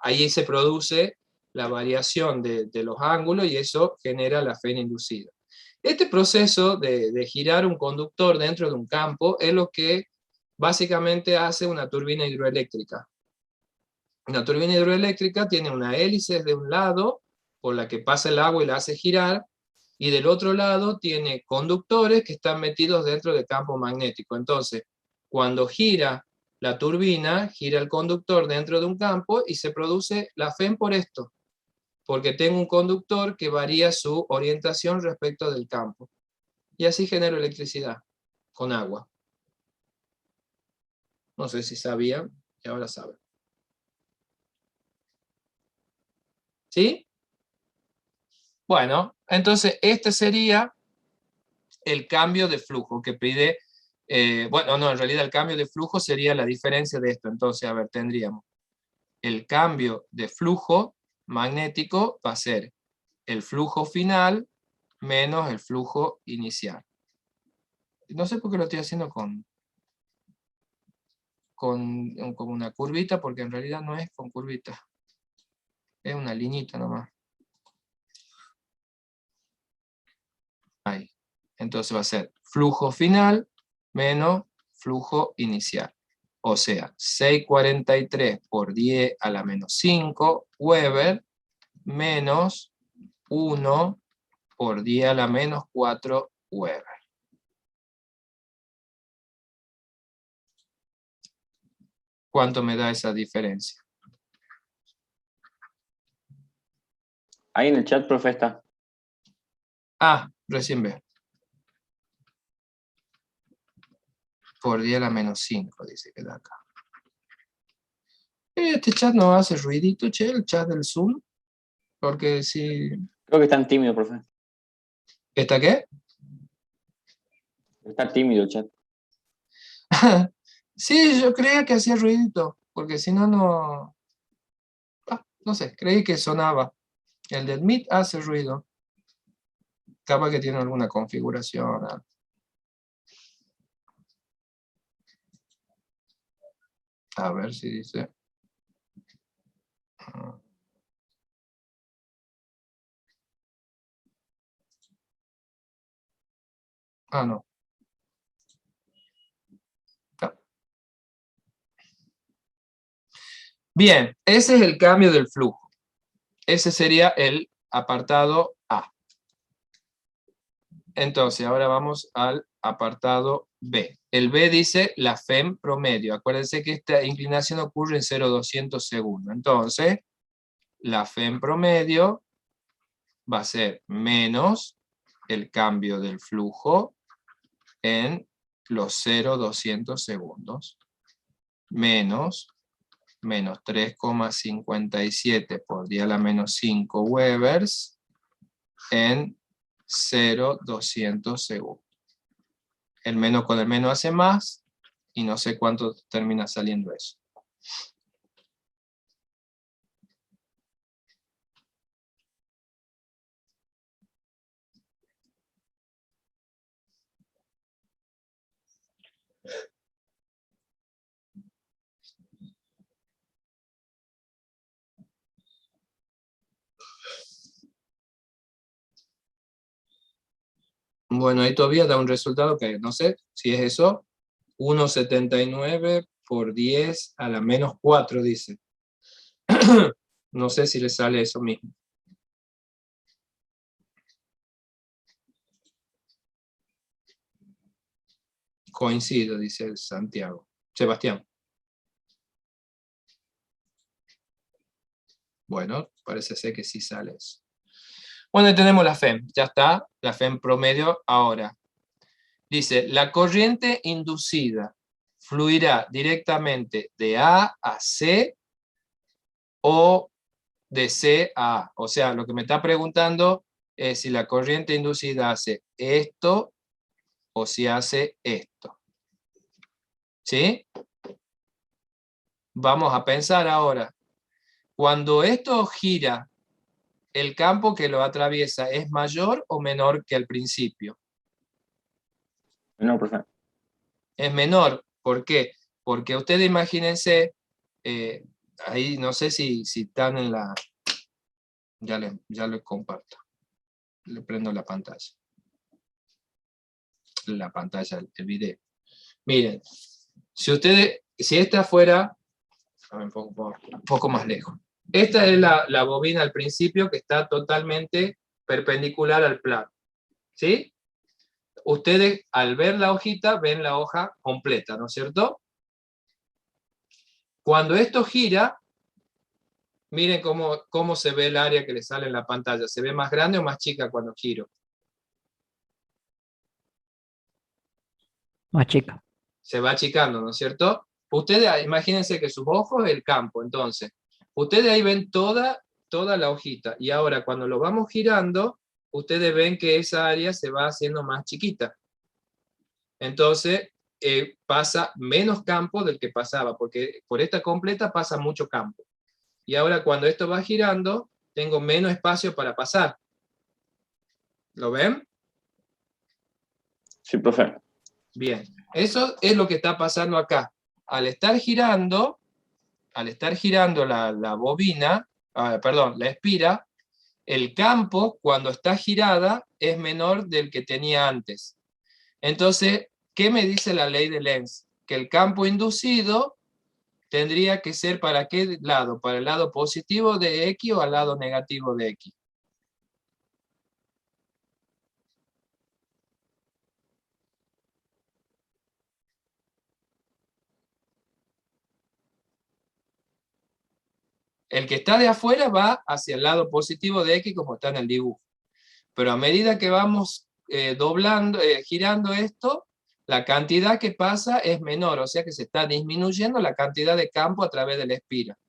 ahí se produce la variación de los ángulos y eso genera la fén inducida. Este proceso de girar un conductor dentro de un campo es lo que básicamente hace una turbina hidroeléctrica. Una turbina hidroeléctrica tiene una hélice de un lado por la que pasa el agua y la hace girar, y del otro lado tiene conductores que están metidos dentro del campo magnético. Entonces, cuando gira la turbina, gira el conductor dentro de un campo y se produce la fén por esto, porque tengo un conductor que varía su orientación respecto del campo. Y así genero electricidad con agua. No sé si sabían, y ahora saben. ¿Sí? Bueno, entonces este sería el cambio de flujo que pide, bueno, no, en realidad el cambio de flujo sería la diferencia de esto. Entonces, a ver, tendríamos el cambio de flujo magnético va a ser el flujo final menos el flujo inicial. No sé por qué lo estoy haciendo con una curvita, porque en realidad no es con curvita. Es una liñita nomás. Ahí. Entonces va a ser flujo final menos flujo inicial. O sea, 643 por 10 a la menos 5 Weber menos 1 por 10 a la menos 4 Weber. ¿Cuánto me da esa diferencia? Ahí en el chat, profe, está. Ah, recién veo. Por 10 a la menos 5, dice que da acá. este chat no hace ruidito, che, el chat del Zoom. Porque si... Creo que están tímidos, profe. ¿Está qué? Está tímido el chat. Sí, yo creía que hacía ruidito, porque si no, no... no sé, creí que sonaba. El del Meet hace ruido. Capaz que tiene alguna configuración. A ver si dice... no. Bien, ese es el cambio del flujo. Ese sería el apartado A. Entonces, ahora vamos al apartado B. El B dice la FEM promedio. Acuérdense que esta inclinación ocurre en 0,200 segundos. Entonces, la FEM promedio va a ser menos el cambio del flujo en los 0,200 segundos. Menos 3,57 por 10 a la menos 5 Webers en 0,200 segundos. El menos con el menos hace más, y no sé cuánto termina saliendo eso. Bueno, ahí todavía da un resultado que no sé si es eso. 1,79 por 10 a la menos 4, dice. No sé si le sale eso mismo. Coincido, dice Santiago. Sebastián. Bueno, parece ser que sí sale eso. Bueno, ahí tenemos la FEM. Ya está, la FEM promedio ahora. Dice, la corriente inducida fluirá directamente de A a C o de C a A. O sea, lo que me está preguntando es si la corriente inducida hace esto o si hace esto. ¿Sí? Vamos a pensar ahora. Cuando esto gira, ¿el campo que lo atraviesa es mayor o menor que al principio? No, profe. Es menor. ¿Por qué? Porque ustedes imagínense, ahí no sé si están en la... Ya les comparto. Le prendo la pantalla. La pantalla, el video. Miren, si esta fuera... un poco más lejos. Esta es la bobina al principio que está totalmente perpendicular al plano. ¿Sí? Ustedes al ver la hojita ven la hoja completa, ¿no es cierto? Cuando esto gira, miren cómo se ve el área que le sale en la pantalla. ¿Se ve más grande o más chica cuando giro? Más chica. Se va achicando, ¿no es cierto? Ustedes imagínense que sus ojos es el campo, entonces. Ustedes ahí ven toda la hojita. Y ahora cuando lo vamos girando, ustedes ven que esa área se va haciendo más chiquita. Entonces, pasa menos campo del que pasaba, porque por esta completa pasa mucho campo. Y ahora cuando esto va girando, tengo menos espacio para pasar. ¿Lo ven? Sí, profe. Bien, eso es lo que está pasando acá. Al estar girando la bobina, la espira, el campo cuando está girada es menor del que tenía antes. Entonces, ¿qué me dice la ley de Lenz? Que el campo inducido tendría que ser ¿para qué lado? ¿Para el lado positivo de X o al lado negativo de X? El que está de afuera va hacia el lado positivo de X como está en el dibujo. Pero a medida que vamos girando esto, la cantidad que pasa es menor, o sea que se está disminuyendo la cantidad de campo a través de la espira.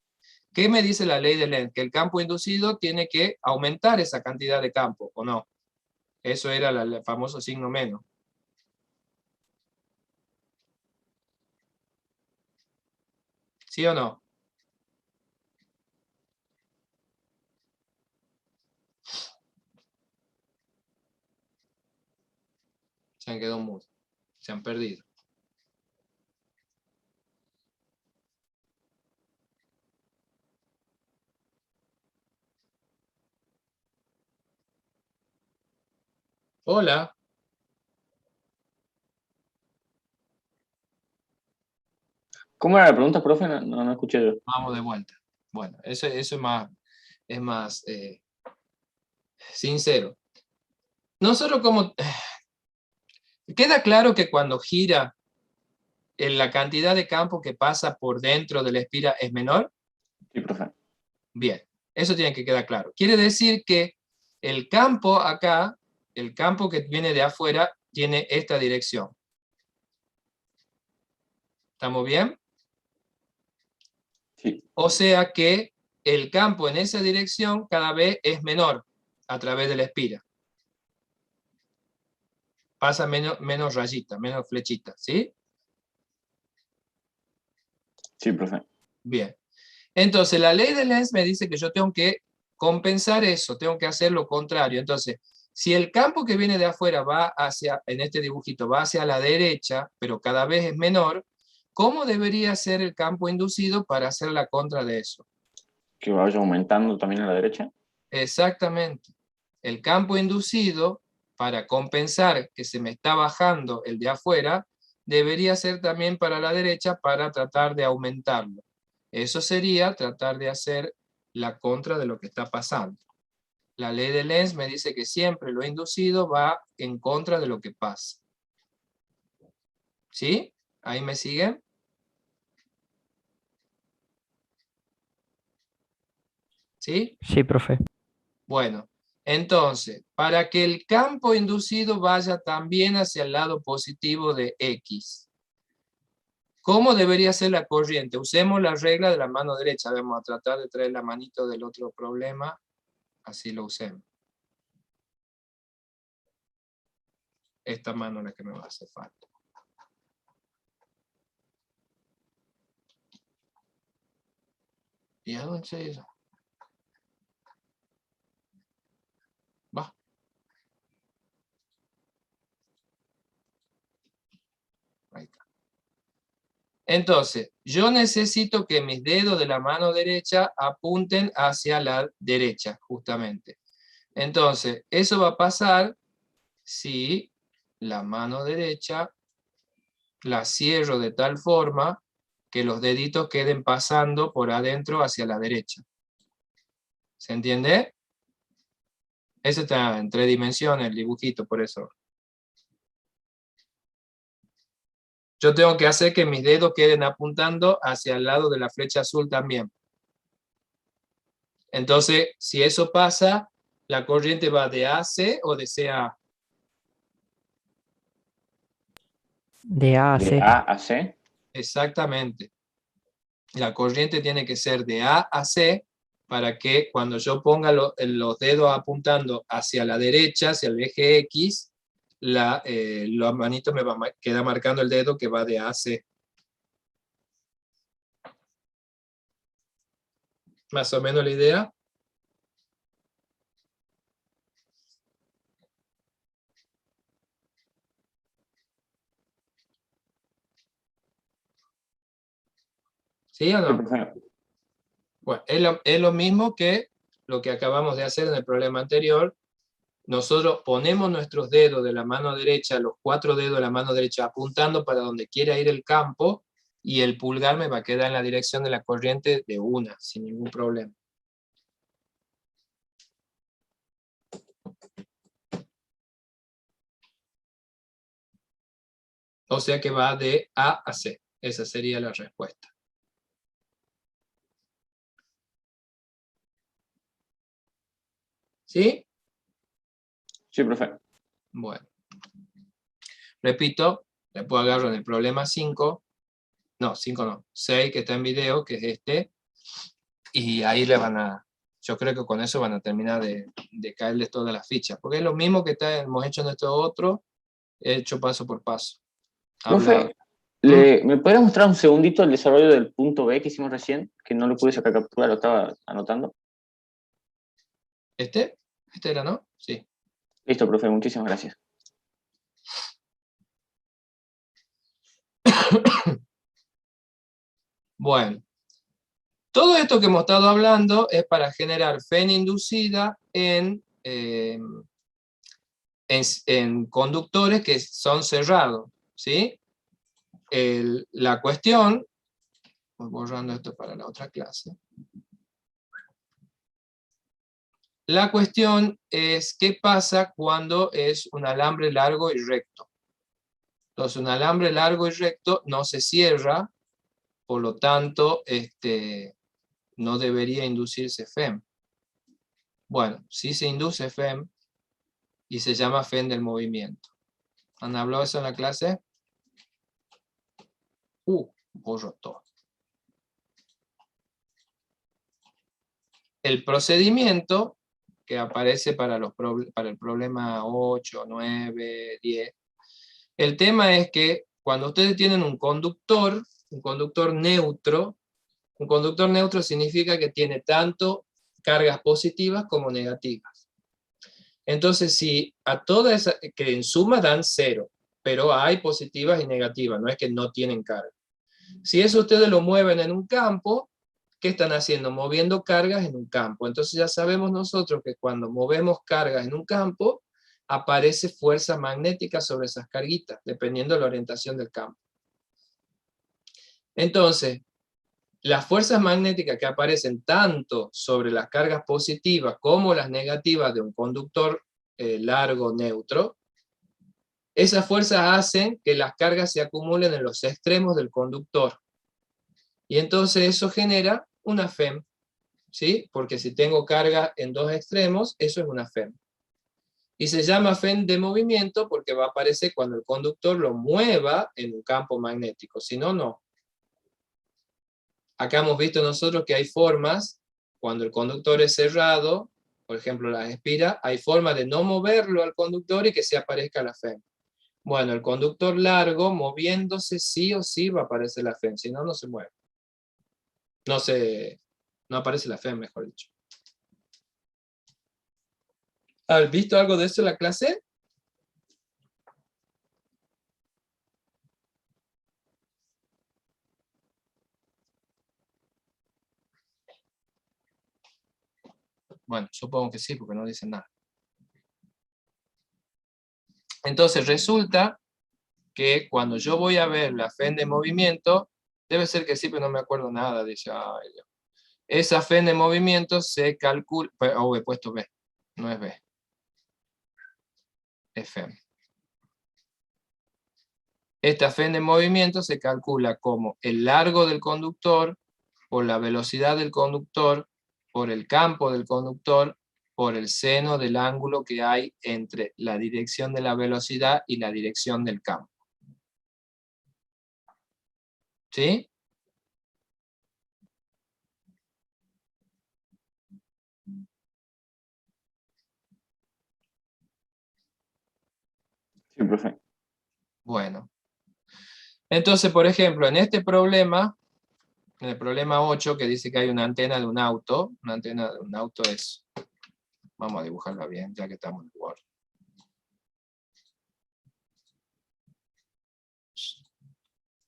¿Qué me dice la ley de Lenz? Que el campo inducido tiene que aumentar esa cantidad de campo, ¿o no? Eso era el famoso signo menos. ¿Sí o no? Se han quedado mudos. Se han perdido. Hola. ¿Cómo era la pregunta, profe? No escuché yo. Vamos de vuelta. Bueno, eso es más sincero. Nosotros como... Queda claro que cuando gira, la cantidad de campo que pasa por dentro de la espira es menor. Sí, profe. Bien, eso tiene que quedar claro. Quiere decir que el campo acá, el campo que viene de afuera, tiene esta dirección. ¿Estamos bien? Sí. O sea que el campo en esa dirección cada vez es menor a través de la espira. Pasa menos rayita, menos flechita, ¿sí? Sí, profe. Bien. Entonces, la ley de Lenz me dice que yo tengo que compensar eso, tengo que hacer lo contrario. Entonces, si el campo que viene de afuera va hacia, en este dibujito, va hacia la derecha, pero cada vez es menor, ¿cómo debería ser el campo inducido para hacer la contra de eso? Que vaya aumentando también a la derecha. Exactamente. El campo inducido, para compensar que se me está bajando el de afuera, debería ser también para la derecha para tratar de aumentarlo. Eso sería tratar de hacer la contra de lo que está pasando. La ley de Lenz me dice que siempre lo inducido va en contra de lo que pasa. ¿Sí? ¿Ahí me siguen? ¿Sí? Sí, profe. Bueno, entonces, para que el campo inducido vaya también hacia el lado positivo de X, ¿cómo debería ser la corriente? Usemos la regla de la mano derecha. Vamos a tratar de traer la manito del otro problema. Así lo usemos. Esta mano es la que me va a hacer falta. ¿Y a dónde se hizo? Va. Ahí está. Entonces, yo necesito que mis dedos de la mano derecha apunten hacia la derecha, justamente. Entonces, eso va a pasar si la mano derecha la cierro de tal forma que los deditos queden pasando por adentro hacia la derecha. ¿Se entiende? Ese está en 3 dimensiones, el dibujito, por eso. Yo tengo que hacer que mis dedos queden apuntando hacia el lado de la flecha azul también. Entonces, si eso pasa, la corriente va de AC o de CA. De A a De C. A a C. Exactamente. La corriente tiene que ser de A a C para que cuando yo ponga los dedos apuntando hacia la derecha, hacia el eje X, la manito me va a quedar marcando el dedo que va de A a C. Más o menos la idea. ¿Sí o Sí, no? profe. Bueno, es lo mismo que lo que acabamos de hacer en el problema anterior. Nosotros ponemos nuestros dedos de la mano derecha, los 4 dedos de la mano derecha, apuntando para donde quiera ir el campo, y el pulgar me va a quedar en la dirección de la corriente de una, sin ningún problema. O sea que va de A a C. Esa sería la respuesta. ¿Sí? Sí, profe. Bueno. Repito, después agarro en el problema 5. No, 5 no. 6 que está en video, que es este. Y ahí yo creo que con eso van a terminar de caerles todas las fichas, porque es lo mismo que hemos hecho en esto otro, hecho paso por paso. Profe, ¿me podrías mostrar un segundito el desarrollo del punto B que hicimos recién? Que no lo pude sacar captura, lo estaba anotando. ¿Este era, no? Sí. Listo, profe, muchísimas gracias. Bueno, todo esto que hemos estado hablando es para generar FEN inducida en conductores que son cerrados, ¿sí? La cuestión, voy borrando esto para la otra clase. La cuestión es qué pasa cuando es un alambre largo y recto. Entonces, un alambre largo y recto no se cierra, por lo tanto, no debería inducirse FEM. Bueno, sí se induce FEM y se llama FEM del movimiento. ¿Han hablado eso en la clase? Borro todo. El procedimiento que aparece para el problema 8, 9, 10. El tema es que cuando ustedes tienen un conductor neutro, un conductor neutro significa que tiene tanto cargas positivas como negativas. Entonces, si a todas esas, que en suma dan 0, pero hay positivas y negativas, no es que no tienen carga. Si eso ustedes lo mueven en un campo, ¿qué están haciendo? Moviendo cargas en un campo. Entonces ya sabemos nosotros que cuando movemos cargas en un campo, aparece fuerza magnética sobre esas carguitas, dependiendo de la orientación del campo. Entonces, las fuerzas magnéticas que aparecen tanto sobre las cargas positivas como las negativas de un conductor largo neutro, esas fuerzas hacen que las cargas se acumulen en los extremos del conductor. Y entonces eso genera una FEM, ¿sí? Porque si tengo carga en dos extremos, eso es una FEM. Y se llama FEM de movimiento porque va a aparecer cuando el conductor lo mueva en un campo magnético, si no, no. Acá hemos visto nosotros que hay formas, cuando el conductor es cerrado, por ejemplo las espiras, hay formas de no moverlo al conductor y que se aparezca la FEM. Bueno, el conductor largo, moviéndose sí o sí va a aparecer la FEM, si no, no se mueve. No aparece la FEM, mejor dicho. ¿Has visto algo de eso en la clase? Bueno, supongo que sí, porque no dicen nada. Entonces resulta que cuando yo voy a ver la FEM de movimiento, debe ser que sí, pero no me acuerdo nada, dice, ay, Dios. Esa FEM de movimiento se calcula, he puesto B, no es B, es FEM. Esta FEM de movimiento se calcula como el largo del conductor, por la velocidad del conductor, por el campo del conductor, por el seno del ángulo que hay entre la dirección de la velocidad y la dirección del campo. ¿Sí? Sí, profe. Bueno. Entonces, por ejemplo, en este problema, en el problema 8, que dice que hay una antena de un auto, una antena de un auto es, vamos a dibujarla bien, ya que estamos en Word.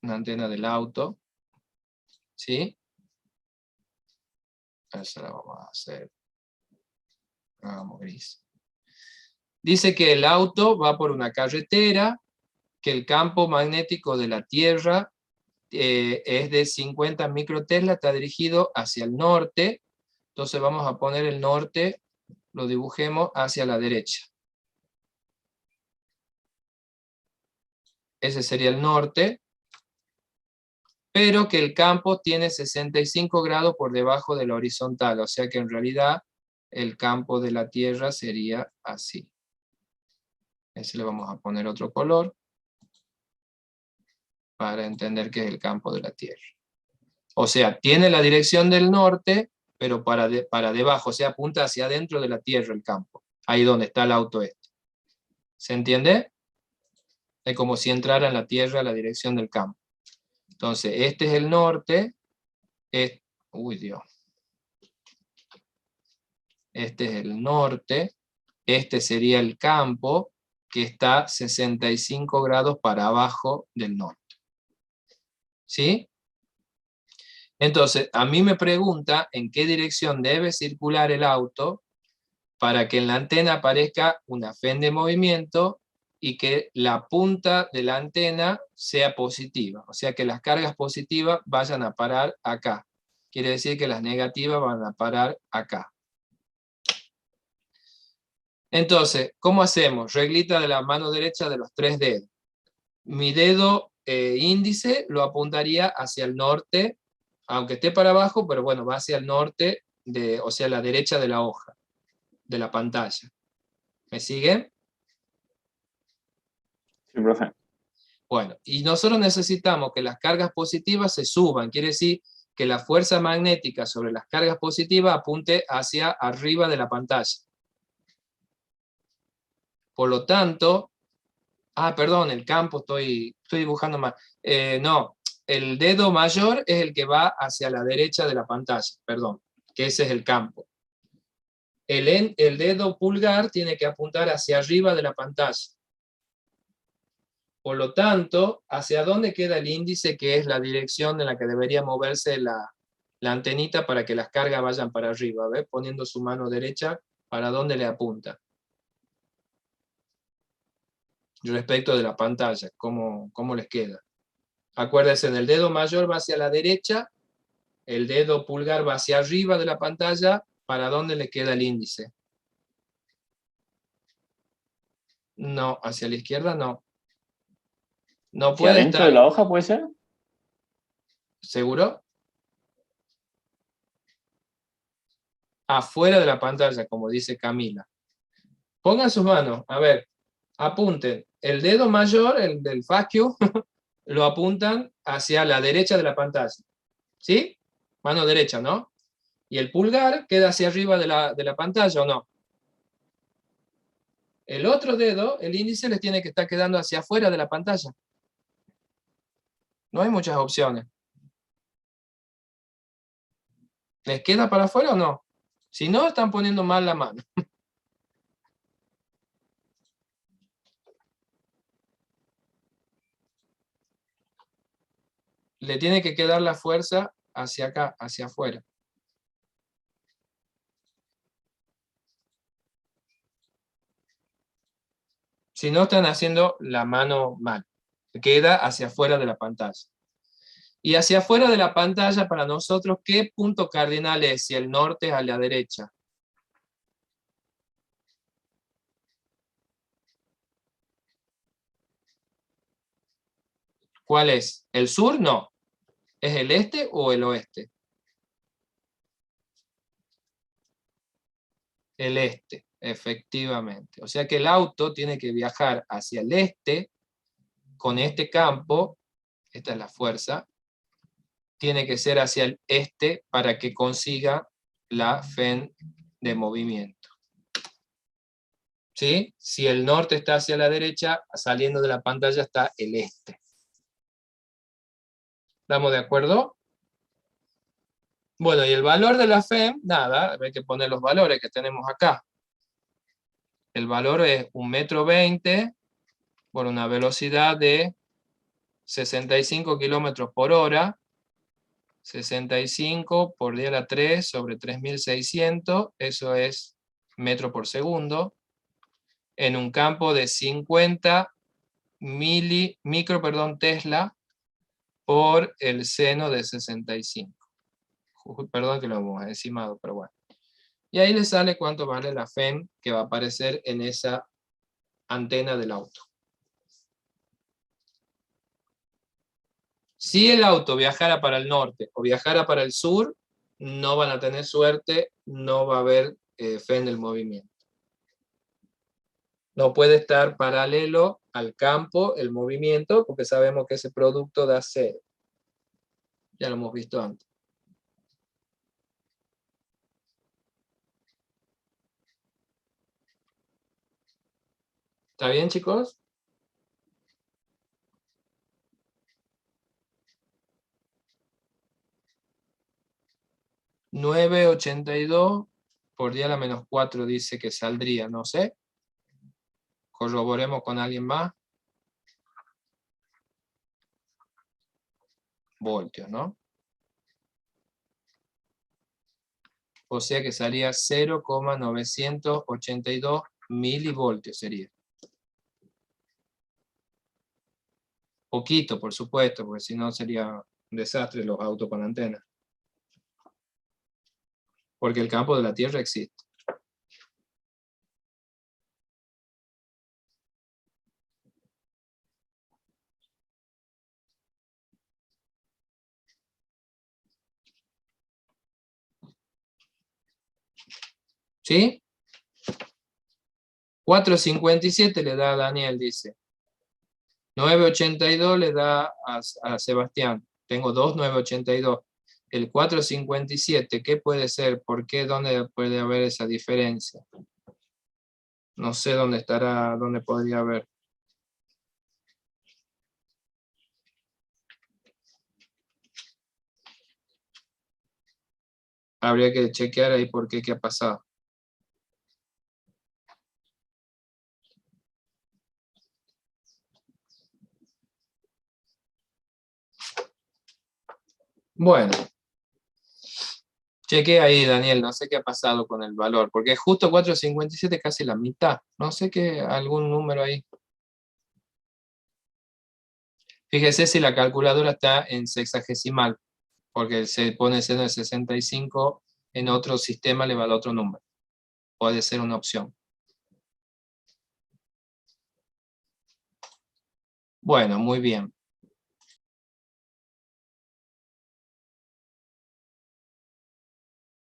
Una antena del auto, ¿sí? Esa la vamos a hacer, hagamos gris. Dice que el auto va por una carretera, que el campo magnético de la Tierra es de 50 microtesla, está dirigido hacia el norte, entonces vamos a poner el norte, lo dibujemos hacia la derecha. Ese sería el norte, pero que el campo tiene 65 grados por debajo de la horizontal, o sea que en realidad el campo de la Tierra sería así. Ese le vamos a poner otro color, para entender que es el campo de la Tierra. O sea, tiene la dirección del norte, pero para debajo, o sea, apunta hacia adentro de la tierra el campo, ahí donde está el auto este. ¿Se entiende? Es como si entrara en la tierra a la dirección del campo. Entonces, este es el norte, uy Dios. Este es el norte, este sería el campo, que está 65 grados para abajo del norte. ¿Sí? Entonces, a mí me pregunta en qué dirección debe circular el auto para que en la antena aparezca una FEN de movimiento y que la punta de la antena sea positiva. O sea, que las cargas positivas vayan a parar acá. Quiere decir que las negativas van a parar acá. Entonces, ¿cómo hacemos? Reglita de la mano derecha de los 3 dedos. Mi dedo índice lo apuntaría hacia el norte, aunque esté para abajo, pero bueno, va hacia el norte, o sea, la derecha de la hoja, de la pantalla. ¿Me siguen? Sí, profe. Bueno, y nosotros necesitamos que las cargas positivas se suban, quiere decir que la fuerza magnética sobre las cargas positivas apunte hacia arriba de la pantalla. Por lo tanto, perdón, el campo, estoy dibujando mal. No, el dedo mayor es el que va hacia la derecha de la pantalla, perdón, que ese es el campo. El dedo pulgar tiene que apuntar hacia arriba de la pantalla. Por lo tanto, ¿hacia dónde queda el índice, que es la dirección en la que debería moverse la antenita para que las cargas vayan para arriba? ¿Ves? Poniendo su mano derecha, ¿para dónde le apunta? Respecto de la pantalla, ¿cómo les queda? Acuérdense, el dedo mayor va hacia la derecha, el dedo pulgar va hacia arriba de la pantalla, ¿para dónde le queda el índice? No, hacia la izquierda no. No ¿Hacia puede adentro de estar. la hoja puede ser? ¿Seguro? Afuera de la pantalla, como dice Camila. Pongan sus manos, a ver, apunten. El dedo mayor, el del fascio, lo apuntan hacia la derecha de la pantalla. ¿Sí? Mano derecha, ¿no? Y el pulgar queda hacia arriba de la pantalla, ¿o no? El otro dedo, el índice, les tiene que estar quedando hacia afuera de la pantalla. No hay muchas opciones. ¿Les queda para afuera o no? Si no, están poniendo mal la mano. Le tiene que quedar la fuerza hacia acá, hacia afuera. Si no, están haciendo la mano mal. Queda hacia afuera de la pantalla. Y hacia afuera de la pantalla, para nosotros, ¿qué punto cardinal es si el norte es a la derecha? ¿Cuál es? ¿El sur? No. ¿Es el este o el oeste? El este, efectivamente. O sea que el auto tiene que viajar hacia el este con este campo, esta es la fuerza, tiene que ser hacia el este para que consiga la FEN de movimiento. ¿Sí? Si el norte está hacia la derecha, saliendo de la pantalla está el este. ¿Estamos de acuerdo? Bueno, y el valor de la FEM, nada, hay que poner los valores que tenemos acá. El valor es 1,20 m por una velocidad de 65 km/h, 65 por 10 a la 3 sobre 3600, eso es metro por segundo, en un campo de 50 Tesla por el seno de 65. Perdón que lo hemos encimado, pero bueno. Y ahí le sale cuánto vale la FEM que va a aparecer en esa antena del auto. Si el auto viajara para el norte o viajara para el sur, no van a tener suerte, no va a haber FEM del movimiento. No puede estar paralelo al campo el movimiento, porque sabemos que ese producto da cero. Ya lo hemos visto antes. ¿Está bien, chicos? $9.82 por 10 a la menos 4 dice que saldría, no sé. Corroboremos con alguien más. Voltios, ¿no? O sea que salía 0,982 milivoltios sería. Poquito, por supuesto, porque si no sería un desastre los autos con antena. Porque el campo de la Tierra existe. ¿Sí? 4.57 le da a Daniel, dice. 9.82 le da a Sebastián. Tengo dos 9.82. El 4.57, ¿qué puede ser? ¿Por qué? ¿Dónde puede haber esa diferencia? No sé dónde estará, dónde podría haber. Habría que chequear ahí por qué ha pasado. Bueno. Cheque ahí, Daniel, no sé qué ha pasado con el valor, porque justo 4.57 es casi la mitad. No sé qué, algún número ahí. Fíjese si la calculadora está en sexagesimal, porque se pone 0,65, en otro sistema le va a dar otro número. Puede ser una opción. Bueno, muy bien.